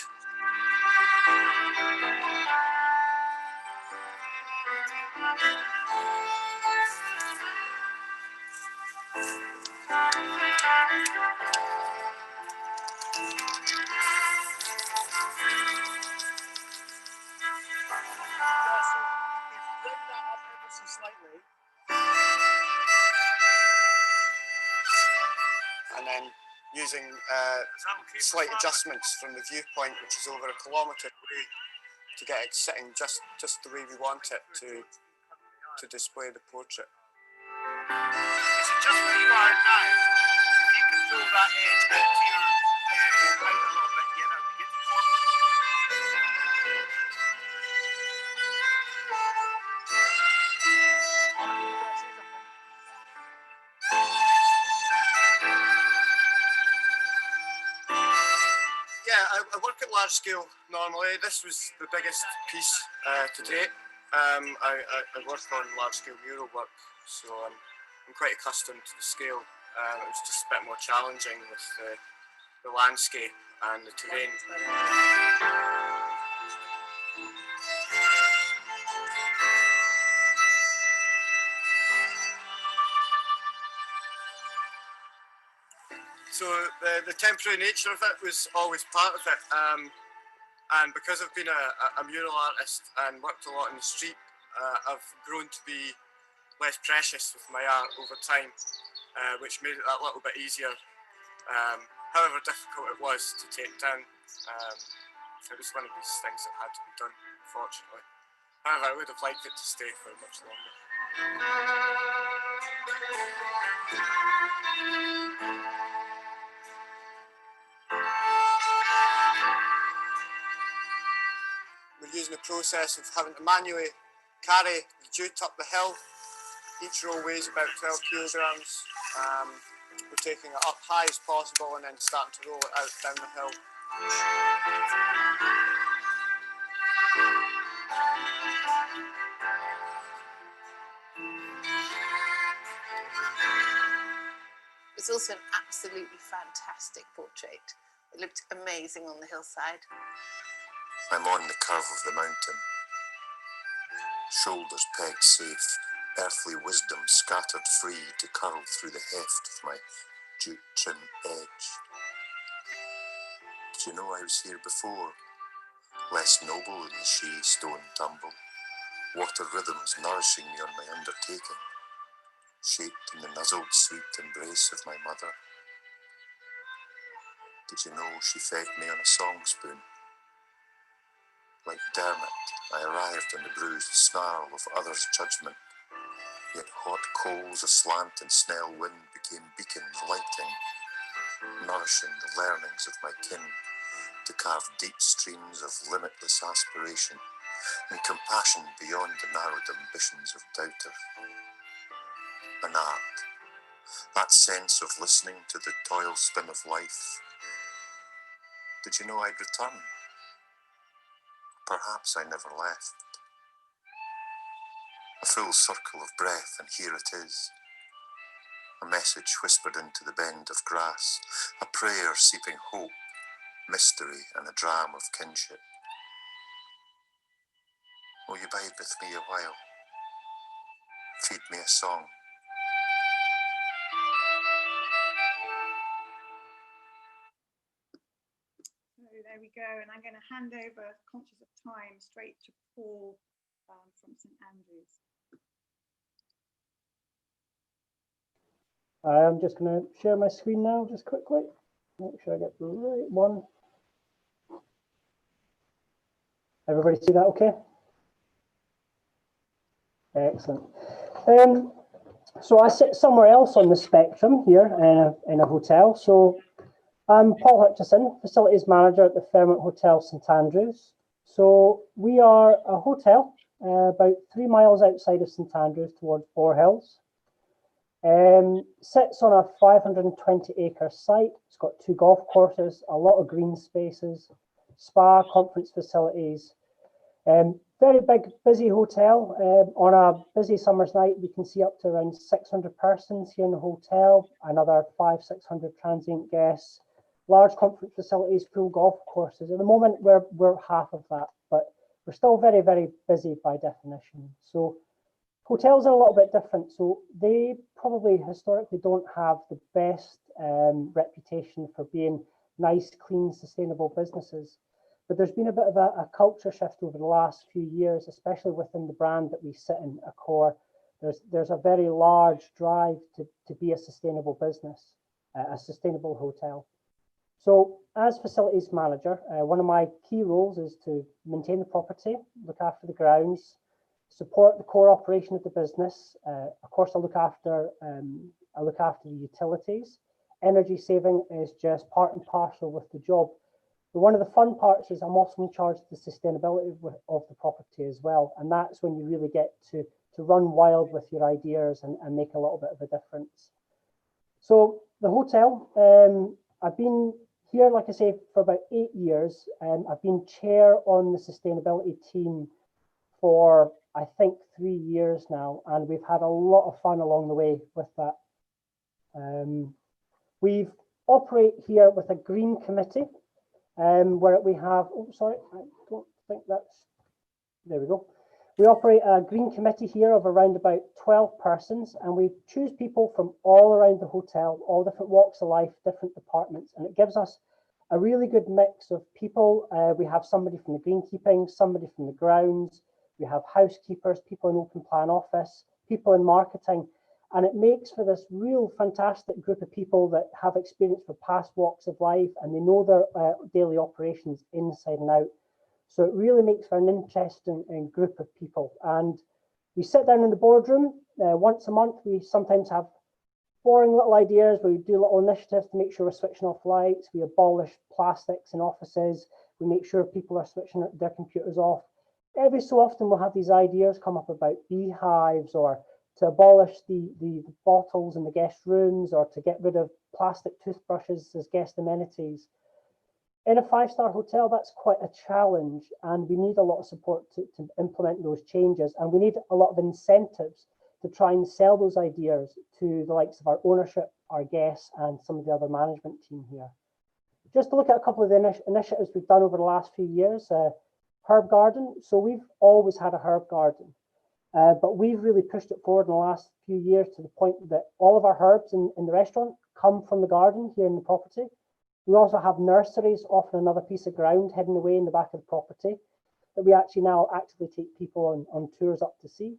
S8: And then using slight adjustments from the viewpoint, which is over 1 kilometre away, to get it sitting just the way we want it to display the portrait.
S10: So just where you are now, if you can pull that edge out to your out a little bit, yeah, that would be good.
S8: Yeah, I work at large scale normally. This was the biggest piece to date. I work on large scale mural work, so I'm quite accustomed to the scale. It was just a bit more challenging with the landscape and the terrain. So the temporary nature of it was always part of it, and because I've been a mural artist and worked a lot in the street, I've grown to be less precious with my art over time, which made it that little bit easier. However difficult it was to take down, it was one of these things that had to be done, unfortunately. However, I would have liked it to stay for much longer. We're using the process of having to manually carry the jute up the hill. Each roll weighs about 12 kilograms. We're taking it up high as possible and then starting to roll it out down the hill.
S11: It was also an absolutely fantastic portrait. It looked amazing on the hillside.
S12: I'm on the curve of the mountain, shoulders pegged safe, earthly wisdom scattered free to curl through the heft of my jute trim edge. Did you know I was here before? Less noble than the shea stone tumble, water rhythms nourishing me on my undertaking, shaped in the nuzzled sweet embrace of my mother. Did you know she fed me on a song spoon? Like Dermot, I arrived on the bruised snarl of others' judgment, yet hot coals aslant and snell wind became beacons lighting, nourishing the learnings of my kin to carve deep streams of limitless aspiration and compassion beyond the narrowed ambitions of doubter. An art, that sense of listening to the toil spin of life. Did you know I'd return? Perhaps I never left. A full circle of breath, and here it is. A message whispered into the bend of grass, a prayer seeping hope, mystery, and a dram of kinship. Will you bide with me a while? Feed me a song.
S7: So there we go, and I'm going to hand over, conscious of time, straight to Paul from St Andrews.
S13: I'm just going to share my screen now, just quickly. Make sure I get the right one. Everybody see that okay? Excellent. So I sit somewhere else on the spectrum here in a hotel. So I'm Paul Hutchison, Facilities Manager at the Fairmont Hotel St Andrews. So we are a hotel about 3 miles outside of St Andrews towards Boar Hills. Sits on a 520-acre site. It's got 2 golf courses, a lot of green spaces, spa, conference facilities. Very big, busy hotel. On a busy summer's night, we can see up to around 600 persons here in the hotel, another 500-600 transient guests, large conference facilities, full golf courses. At the moment, we're half of that, but we're still very, very busy by definition. So hotels are a little bit different. So they probably historically don't have the best reputation for being nice, clean, sustainable businesses. But there's been a bit of a culture shift over the last few years, especially within the brand that we sit in, Accor. There's a very large drive to be a sustainable business. a sustainable hotel. So as facilities manager, one of my key roles is to maintain the property, look after the grounds, support the core operation of the business. Of course, I look after the utilities. Energy saving is just part and parcel with the job. But one of the fun parts is I'm also in charge of the sustainability of the property as well. And that's when you really get to run wild with your ideas and make a little bit of a difference. So the hotel, I've been here, like I say, for about 8 years. I've been chair on the sustainability team for, I think, 3 years now. And we've had a lot of fun along the way with that. We operate here with a green committee. Where we have, oh, sorry, I don't think that's, there we go. We operate a green committee here of around about 12 persons, and we choose people from all around the hotel, all different walks of life, different departments, and it gives us a really good mix of people. We have somebody from the greenkeeping, somebody from the grounds, we have housekeepers, people in open plan office, people in marketing, and it makes for this real fantastic group of people that have experience for past walks of life and they know their daily operations inside and out. So it really makes for an interesting group of people. And we sit down in the boardroom once a month. We sometimes have boring little ideas where we do little initiatives to make sure we're switching off lights. We abolish plastics in offices. We make sure people are switching their computers off. Every so often we'll have these ideas come up about beehives or to abolish the bottles in the guest rooms or to get rid of plastic toothbrushes as guest amenities. In a 5-star hotel, that's quite a challenge, and we need a lot of support to implement those changes, and we need a lot of incentives to try and sell those ideas to the likes of our ownership, our guests, and some of the other management team here. Just to look at a couple of the initiatives we've done over the last few years, herb garden. So we've always had a herb garden. But we've really pushed it forward in the last few years to the point that all of our herbs in the restaurant come from the garden here in the property. We also have nurseries off on another piece of ground hidden away in the back of the property that we actually now actively take people on tours up to see.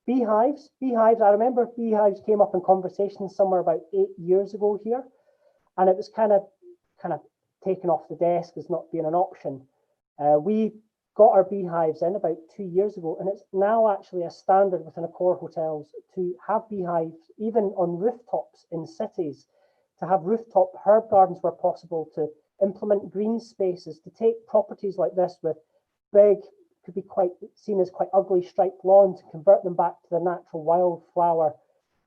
S13: Beehives, I remember beehives came up in conversation somewhere about 8 years ago here, and it was kind of taken off the desk as not being an option. We got our beehives in about 2 years ago, and it's now actually a standard within Accor hotels to have beehives even on rooftops in cities, to have rooftop herb gardens where possible, to implement green spaces, to take properties like this with big, could be quite seen as quite ugly striped lawns, to convert them back to the natural wildflower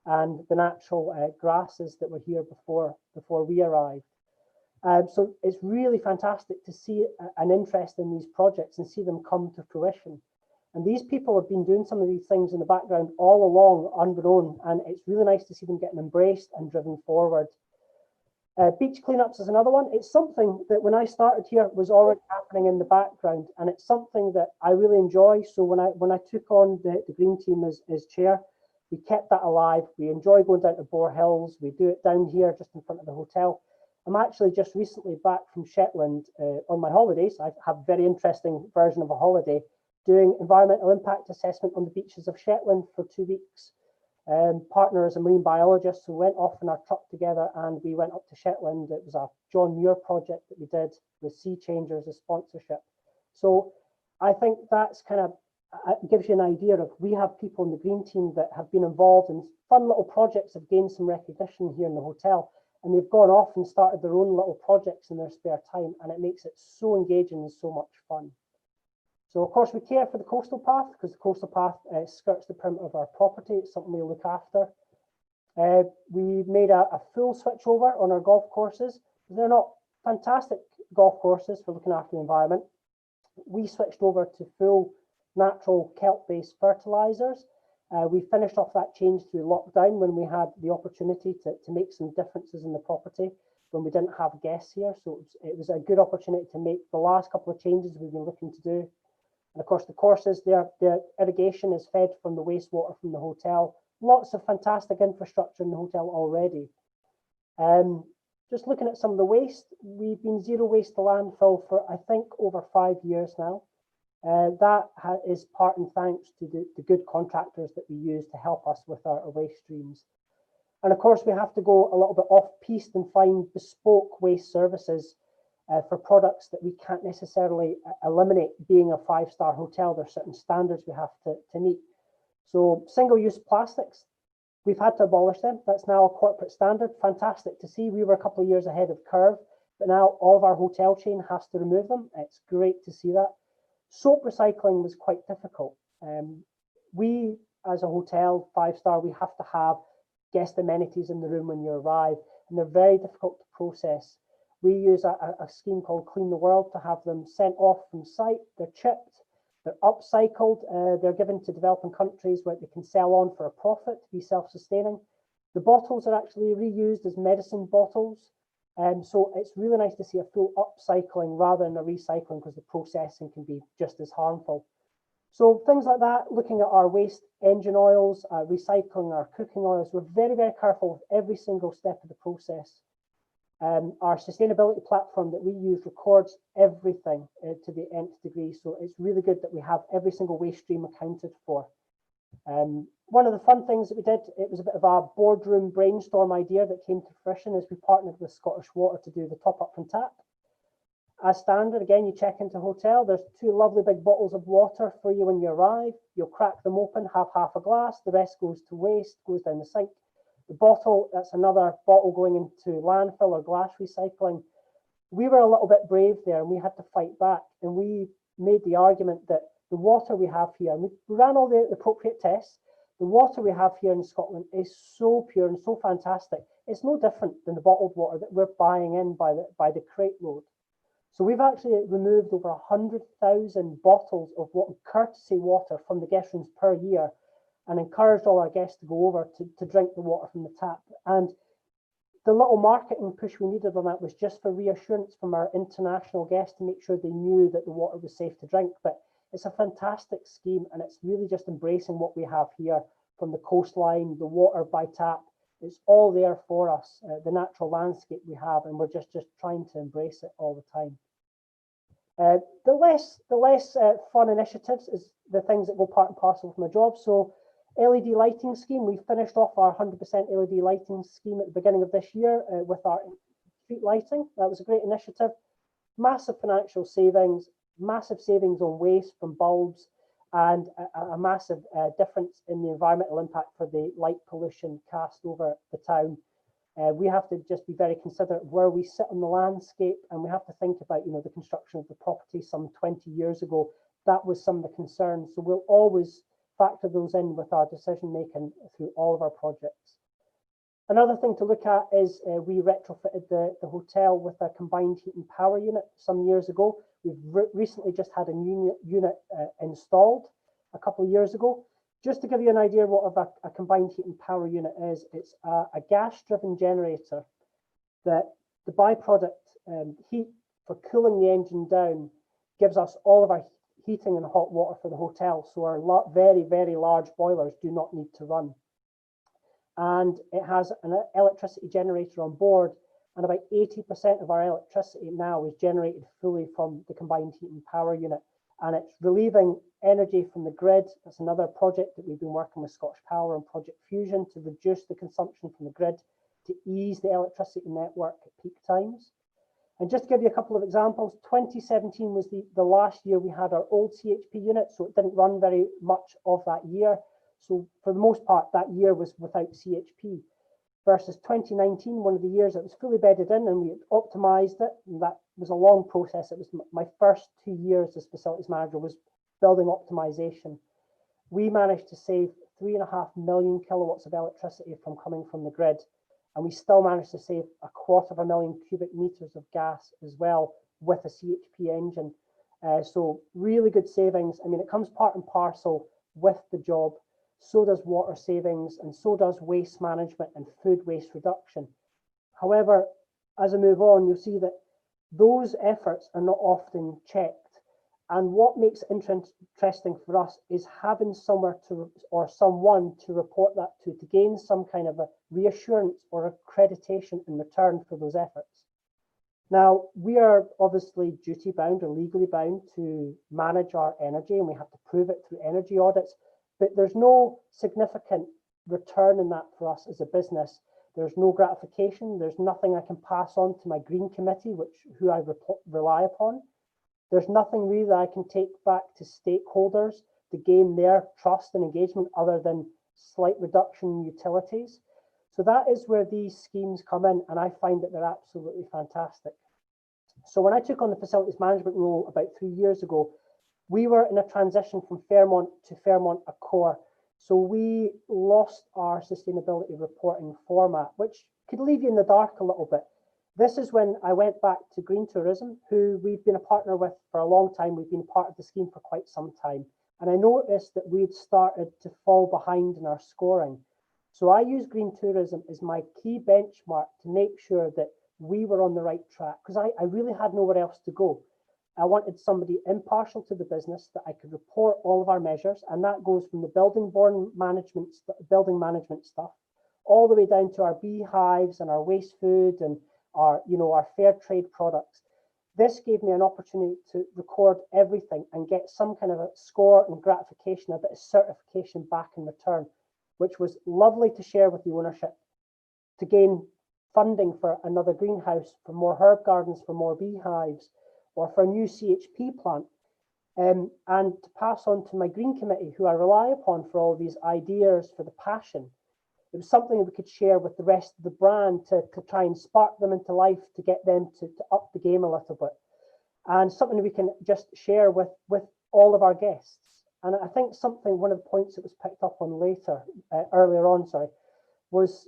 S13: and the natural grasses that were here before we arrived. So it's really fantastic to see an interest in these projects and see them come to fruition. And these people have been doing some of these things in the background all along unbeknown, and it's really nice to see them getting embraced and driven forward. Beach cleanups is another one. It's something that when I started here was already happening in the background, and it's something that I really enjoy. So when I took on the green team as chair, we kept that alive. We enjoy going down to Boar Hills. We do it down here just in front of the hotel. I'm actually just recently back from Shetland on my holidays. I have a very interesting version of a holiday, doing environmental impact assessment on the beaches of Shetland for 2 weeks. Partner as a marine biologist, who went off in our truck together and we went up to Shetland. It was a John Muir project that we did with Sea Changers as sponsorship. So I think that's kind of gives you an idea of, we have people in the green team that have been involved in fun little projects, have gained some recognition here in the hotel, and they've gone off and started their own little projects in their spare time, and it makes it so engaging and so much fun. So of course we care for the coastal path, because the coastal path skirts the perimeter of our property. It's something we look after. We made a full switch over on our golf courses. They're not fantastic golf courses for looking after the environment. We switched over to full natural kelp-based fertilizers. We finished off that change through lockdown when we had the opportunity to make some differences in the property when we didn't have guests here. So it was a good opportunity to make the last couple of changes we've been looking to do. And of course, the courses, their irrigation is fed from the wastewater from the hotel. Lots of fantastic infrastructure in the hotel already. Just looking at some of the waste, we've been zero waste to landfill for, I think, over 5 years now. That is part and thanks to the good contractors that we use to help us with our waste streams. And of course, we have to go a little bit off-piste and find bespoke waste services for products that we can't necessarily eliminate being a 5-star hotel. There's certain standards we have to meet. So single-use plastics, we've had to abolish them. That's now a corporate standard. Fantastic to see. We were a couple of years ahead of curve, but now all of our hotel chain has to remove them. It's great to see that. Soap recycling was quite difficult. We, as a hotel, 5-star, we have to have guest amenities in the room when you arrive, and they're very difficult to process. We use a scheme called Clean the World to have them sent off from site. They're chipped, they're upcycled, they're given to developing countries where they can sell on for a profit to be self-sustaining. The bottles are actually reused as medicine bottles. So it's really nice to see a full upcycling rather than a recycling, because the processing can be just as harmful. So things like that, looking at our waste engine oils, recycling our cooking oils, we're very, very careful with every single step of the process. Our sustainability platform that we use records everything to the nth degree. So it's really good that we have every single waste stream accounted for. One of the fun things that we did, it was a bit of a boardroom brainstorm idea that came to fruition as we partnered with Scottish Water to do the top up from tap. As standard, again, you check into a hotel, there's 2 lovely big bottles of water for you when you arrive. You'll crack them open, have half a glass, the rest goes to waste, goes down the sink. The bottle, that's another bottle going into landfill or glass recycling. We were a little bit brave there and we had to fight back, and we made the argument that the water we have here, and we ran all the appropriate tests, the water we have here in Scotland is so pure and so fantastic. It's no different than the bottled water that we're buying in by the crate load. So we've actually removed over 100,000 bottles of courtesy water from the guest rooms per year, and encouraged all our guests to go over to drink the water from the tap. And the little marketing push we needed on that was just for reassurance from our international guests to make sure they knew that the water was safe to drink. But it's a fantastic scheme, and it's really just embracing what we have here from the coastline, the water by tap. It's all there for us, the natural landscape we have, and we're just trying to embrace it all the time. The less fun initiatives is the things that go part and parcel with my job. So LED lighting scheme, we finished off our 100% LED lighting scheme at the beginning of this year with our street lighting. That was a great initiative. Massive financial savings, massive savings on waste from bulbs, and a massive difference in the environmental impact for the light pollution cast over the town. We have to just be very considerate of where we sit on the landscape, and we have to think about, the construction of the property some 20 years ago. That was some of the concerns. So we'll always factor those in with our decision making through all of our projects. Another thing to look at is we retrofitted the hotel with a combined heat and power unit some years ago. We've recently just had a new unit installed a couple of years ago. Just to give you an idea of what a combined heat and power unit is, it's a gas-driven generator that the byproduct heat for cooling the engine down gives us all of our heating and hot water for the hotel. So our very, very large boilers do not need to run. And it has an electricity generator on board, and about 80% of our electricity now is generated fully from the combined heat and power unit. And it's relieving energy from the grid. That's another project that we've been working with Scottish Power and Project Fusion to reduce the consumption from the grid to ease the electricity network at peak times. And just to give you a couple of examples, 2017 was the last year we had our old CHP unit, so it didn't run very much of that year. So for the most part, that year was without CHP. Versus 2019, one of the years it was fully bedded in and we optimized it. And that was a long process. It was my first 2 years as facilities manager was building optimization. We managed to save 3.5 million kilowatts of electricity from coming from the grid. And we still managed to save 250,000 cubic meters of gas as well with a CHP engine. So really good savings. I mean, it comes part and parcel with the job. So does water savings, and so does waste management and food waste reduction. However, as I move on, you'll see that those efforts are not often checked. And what makes it interesting for us is having somewhere or someone to report that to gain some kind of a reassurance or accreditation in return for those efforts. Now, we are obviously duty bound or legally bound to manage our energy, and we have to prove it through energy audits. But there's no significant return in that for us as a business There's no gratification. There's nothing I can pass on to my green committee, who I rely upon. There's nothing really that I can take back to stakeholders to gain their trust and engagement other than slight reduction in utilities. So that is where these schemes come in, and I find that they're absolutely fantastic. So when I took on the facilities management role about 3 years ago, we were in a transition from Fairmont to Fairmont Accor. So we lost our sustainability reporting format, which could leave you in the dark a little bit. This is when I went back to Green Tourism, who we've been a partner with for a long time. We've been part of the scheme for quite some time. And I noticed that we'd started to fall behind in our scoring. So I use Green Tourism as my key benchmark to make sure that we were on the right track, because I really had nowhere else to go. I wanted somebody impartial to the business that I could report all of our measures, and that goes from the building management stuff all the way down to our beehives and our waste food and our fair trade products. This gave me an opportunity to record everything and get some kind of a score and gratification, a bit of certification back in return, which was lovely to share with the ownership, to gain funding for another greenhouse, for more herb gardens, for more beehives, or for a new CHP plant, and to pass on to my green committee, who I rely upon for all these ideas, for the passion. It was something we could share with the rest of the brand to try and spark them into life, to get them to up the game a little bit, and something we can just share with all of our guests. And I think one of the points that was picked up on earlier on, was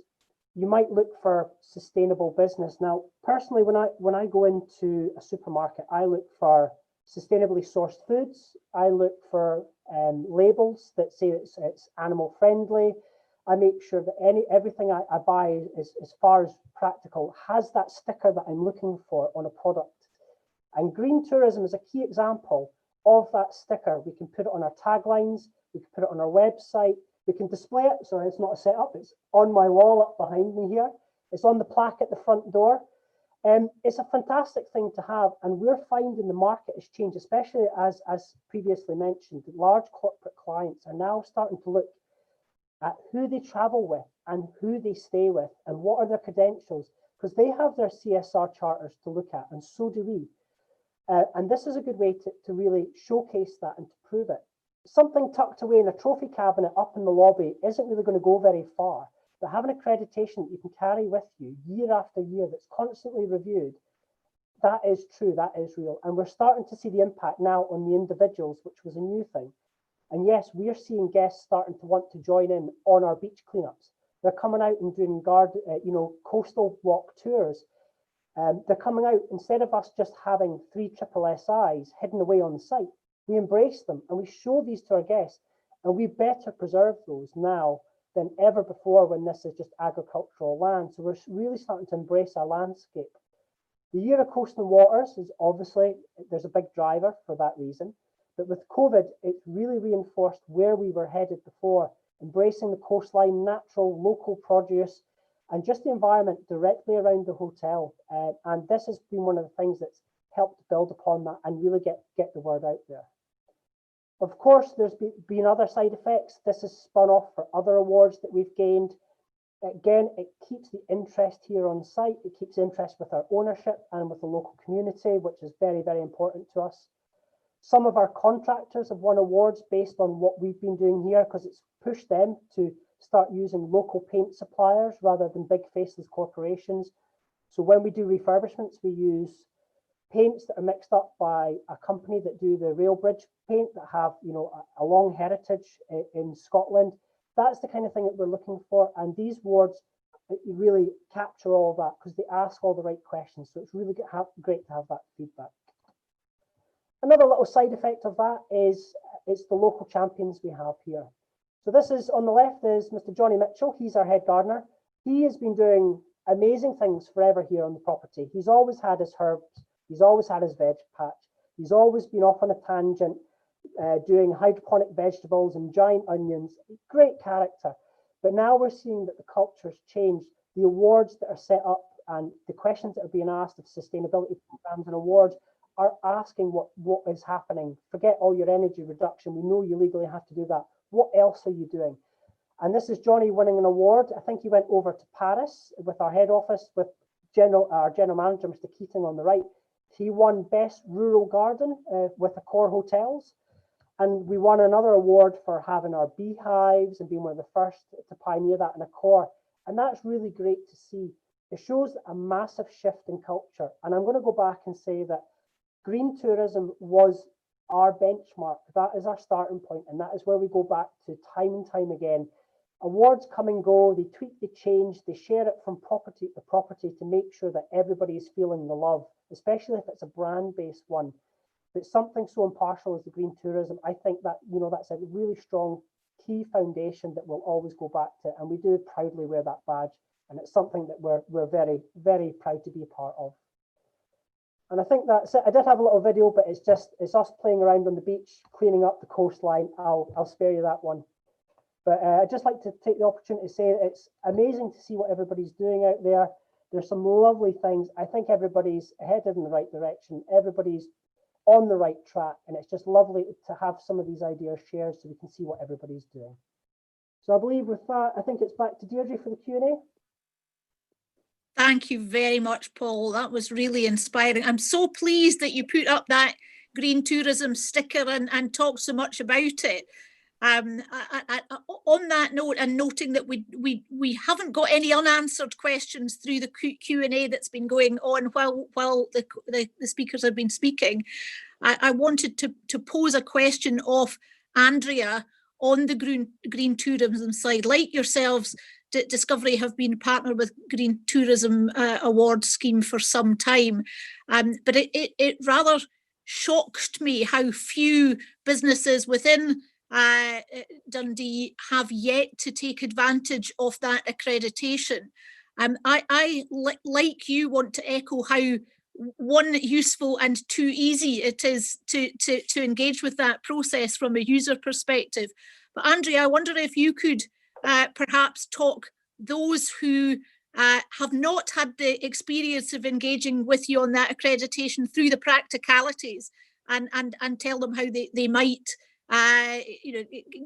S13: you might look for sustainable business. Now, personally, when I go into a supermarket, I look for sustainably sourced foods. I look for labels that say it's animal friendly. I make sure that everything I buy, as far as practical, has that sticker that I'm looking for on a product. And green tourism is a key example of that sticker. We can put it on our taglines, we can put it on our website, we can display it. Sorry, it's not a setup, it's on my wall up behind me here. It's on the plaque at the front door. It's a fantastic thing to have, and we're finding the market has changed, especially as previously mentioned. Large corporate clients are now starting to look at who they travel with and who they stay with and what are their credentials, because they have their CSR charters to look at, and so do we. And this is a good way to really showcase that and to prove it. Something tucked away in a trophy cabinet up in the lobby isn't really going to go very far, but having accreditation that you can carry with you year after year that's constantly reviewed, that is true, that is real. And we're starting to see the impact now on the individuals, which was a new thing. And yes, we are seeing guests starting to want to join in on our beach cleanups. They're coming out and doing coastal walk tours. They're coming out, instead of us just having 3 SSSIs hidden away on site, we embrace them and we show these to our guests, and we better preserve those now than ever before when this is just agricultural land. So we're really starting to embrace our landscape. The Year of Coastal Waters is obviously, there's a big driver for that reason, but with COVID, it's really reinforced where we were headed before, embracing the coastline, natural, local produce, and just the environment directly around the hotel. And this has been one of the things that's helped build upon that and really get the word out there. Of course, there's been other side effects. This is spun off for other awards that we've gained. Again, it keeps the interest here on site. It keeps interest with our ownership and with the local community, which is very, very important to us. Some of our contractors have won awards based on what we've been doing here, because it's pushed them to start using local paint suppliers rather than big faceless corporations. So when we do refurbishments, we use paints that are mixed up by a company that do the rail bridge paint that have a long heritage in Scotland. That's the kind of thing that we're looking for, and these awards really capture all of that because they ask all the right questions. So it's really great to have that feedback. Another little side effect of that is it's the local champions we have here. So this is, on the left is Mr. Johnny Mitchell. He's our head gardener. He has been doing amazing things forever here on the property. He's always had his herbs. He's always had his veg patch. He's always been off on a tangent, doing hydroponic vegetables and giant onions. Great character. But now we're seeing that the culture's changed. The awards that are set up and the questions that are being asked of sustainability programs and awards are asking what is happening. Forget all your energy reduction. We know you legally have to do that. What else are you doing? And this is Johnny winning an award. I think he went over to Paris with our head office with our general manager, Mr. Keating, on the right. He won Best Rural Garden with Accor Hotels. And we won another award for having our beehives and being one of the first to pioneer that in Accor. And that's really great to see. It shows a massive shift in culture. And I'm going to go back and say that green tourism was our benchmark. That is our starting point, and that is where we go back to time and time again. Awards come and go, they tweak, they change, they share it from property to property to make sure that everybody is feeling the love, especially if it's a brand-based one. But something so impartial as the green tourism, I think that, you know, that's a really strong key foundation that we'll always go back to, and we do proudly wear that badge, and it's something that we're very, very proud to be a part of. And I think that's it. I did have a little video, but it's us playing around on the beach, cleaning up the coastline. I'll spare you that one. But I'd just like to take the opportunity to say that it's amazing to see what everybody's doing out there. There's some lovely things. I think everybody's headed in the right direction. Everybody's on the right track, and it's just lovely to have some of these ideas shared so we can see what everybody's doing. So I believe with that, I think it's back to Deirdre for the Q&A.
S3: Thank you very much, Paul. That was really inspiring. I'm so pleased that you put up that green tourism sticker and talked so much about it. On that note, and noting that we haven't got any unanswered questions through the Q&A that's been going on while the speakers have been speaking, I wanted to pose a question of Andrea on the green tourism side. Like yourselves, Discovery have been partnered with Green Tourism Award Scheme for some time, but it rather shocked me how few businesses within Dundee have yet to take advantage of that accreditation. I like you, want to echo how one, useful, and two, easy it is to engage with that process from a user perspective. But Andrea, I wonder if you could perhaps talk those who have not had the experience of engaging with you on that accreditation through the practicalities, and tell them how they might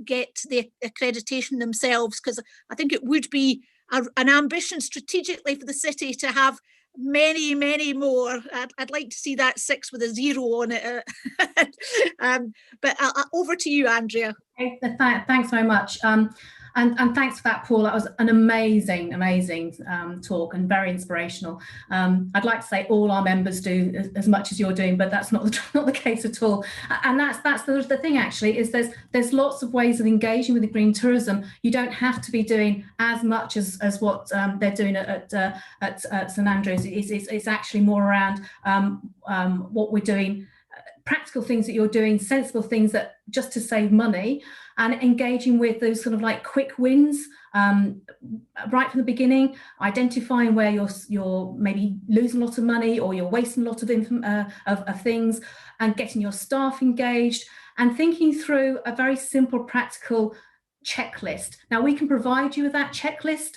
S3: get the accreditation themselves, because I think it would be an ambition strategically for the city to have many more. I'd like to see that 6 with a 0 on it. But over to you, Andrea.
S6: Okay, thanks very much. And thanks for that, Paul. That was an amazing talk and very inspirational. I'd like to say all our members do as much as you're doing, but that's not the case at all. And that's the thing, actually, is there's lots of ways of engaging with the green tourism. You don't have to be doing as much as what they're doing at St Andrews. It's actually more around what we're doing, practical things that you're doing, sensible things that just to save money, and engaging with those sort of like quick wins right from the beginning, identifying where you're maybe losing a lot of money or you're wasting a lot of things, and getting your staff engaged and thinking through a very simple, practical checklist. Now we can provide you with that checklist.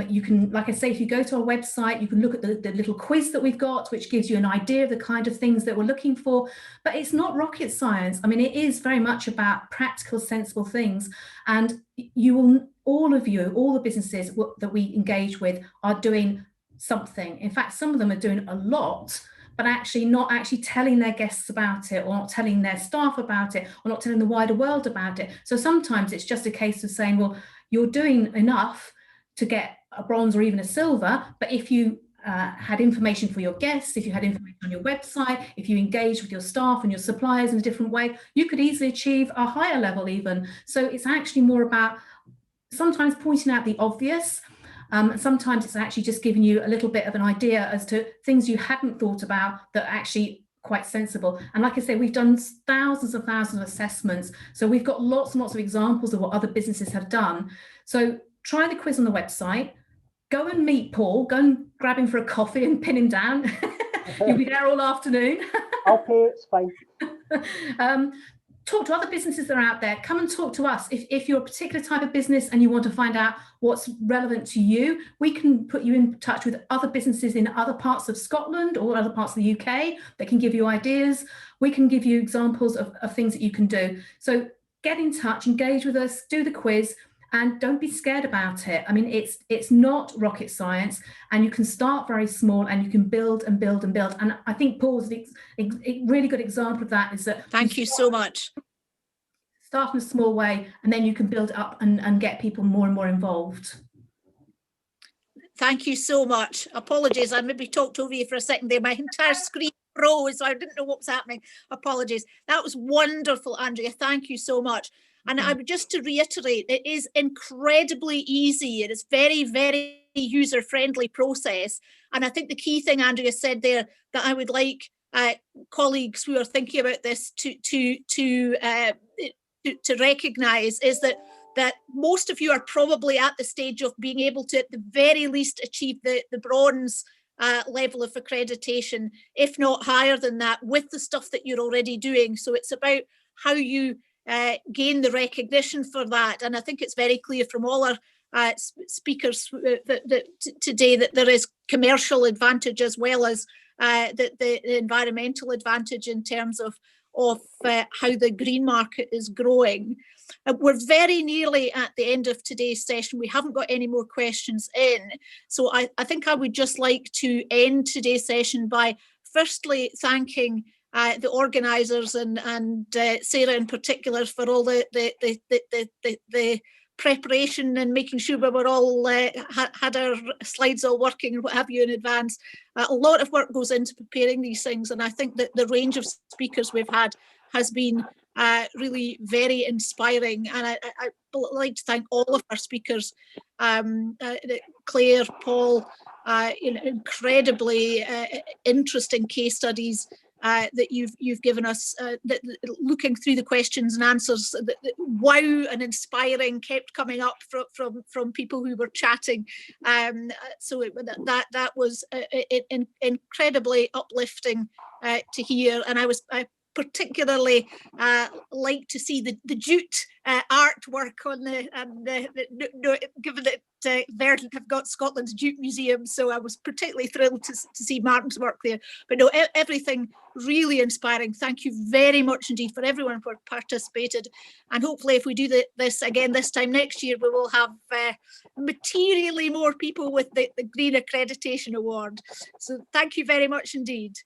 S6: You can, like I say, if you go to our website, you can look at the little quiz that we've got, which gives you an idea of the kind of things that we're looking for. But it's not rocket science. I mean, it is very much about practical, sensible things. And you will, all the businesses that we engage with are doing something. In fact, some of them are doing a lot, but actually not actually telling their guests about it, or not telling their staff about it, or not telling the wider world about it. So sometimes it's just a case of saying, well, you're doing enough to get a bronze or even a silver, but if you had information for your guests, if you had information on your website, if you engage with your staff and your suppliers in a different way, you could easily achieve a higher level even. So it's actually more about sometimes pointing out the obvious. Sometimes it's actually just giving you a little bit of an idea as to things you hadn't thought about that are actually quite sensible. And like I say, we've done thousands and thousands of assessments. So we've got lots and lots of examples of what other businesses have done. So try the quiz on the website, go and meet Paul, go and grab him for a coffee and pin him down. You'll be there all afternoon.
S13: I'll pay, it's fine.
S6: Talk to other businesses that are out there. Come and talk to us. If you're a particular type of business and you want to find out what's relevant to you, we can put you in touch with other businesses in other parts of Scotland or other parts of the UK that can give you ideas. We can give you examples of things that you can do. So get in touch, engage with us, do the quiz, and don't be scared about it. I mean, it's not rocket science, and you can start very small and you can build and build and build. And I think Paul's a really good example of that is that
S3: thank you so much.
S6: Start in a small way, and then you can build up and get people more and more involved.
S3: Thank you so much. Apologies, I maybe talked over you for a second there. My entire screen froze, so I didn't know what was happening. Apologies. That was wonderful, Andrea. Thank you so much. And I would just to reiterate, it is incredibly easy. It is very, very user-friendly process. And I think the key thing Andrea said there that I would like colleagues who are thinking about this to recognise is that most of you are probably at the stage of being able to, at the very least, achieve the bronze level of accreditation, if not higher than that, with the stuff that you're already doing. So it's about how you gain the recognition for that. And I think it's very clear from all our speakers today that there is commercial advantage as well as the environmental advantage in terms of how the green market is growing. We're very nearly at the end of today's session. We haven't got any more questions in. So I think I would just like to end today's session by firstly thanking the organisers and Sarah in particular for all the preparation and making sure we were all had our slides all working and what have you in advance. A lot of work goes into preparing these things, and I think that the range of speakers we've had has been really very inspiring. And I'd like to thank all of our speakers, Claire, Paul, incredibly interesting case studies that you've given us, looking through the questions and answers, wow and inspiring kept coming up from people who were chatting. So that was incredibly uplifting to hear, and I particularly like to see the jute artwork on given that Verdant have got Scotland's Jute Museum, so I was particularly thrilled to see Martin's work there. But no, everything really inspiring. Thank you very much indeed for everyone who participated, and hopefully if we do this again this time next year, we will have materially more people with the Green Accreditation Award. So thank you very much indeed.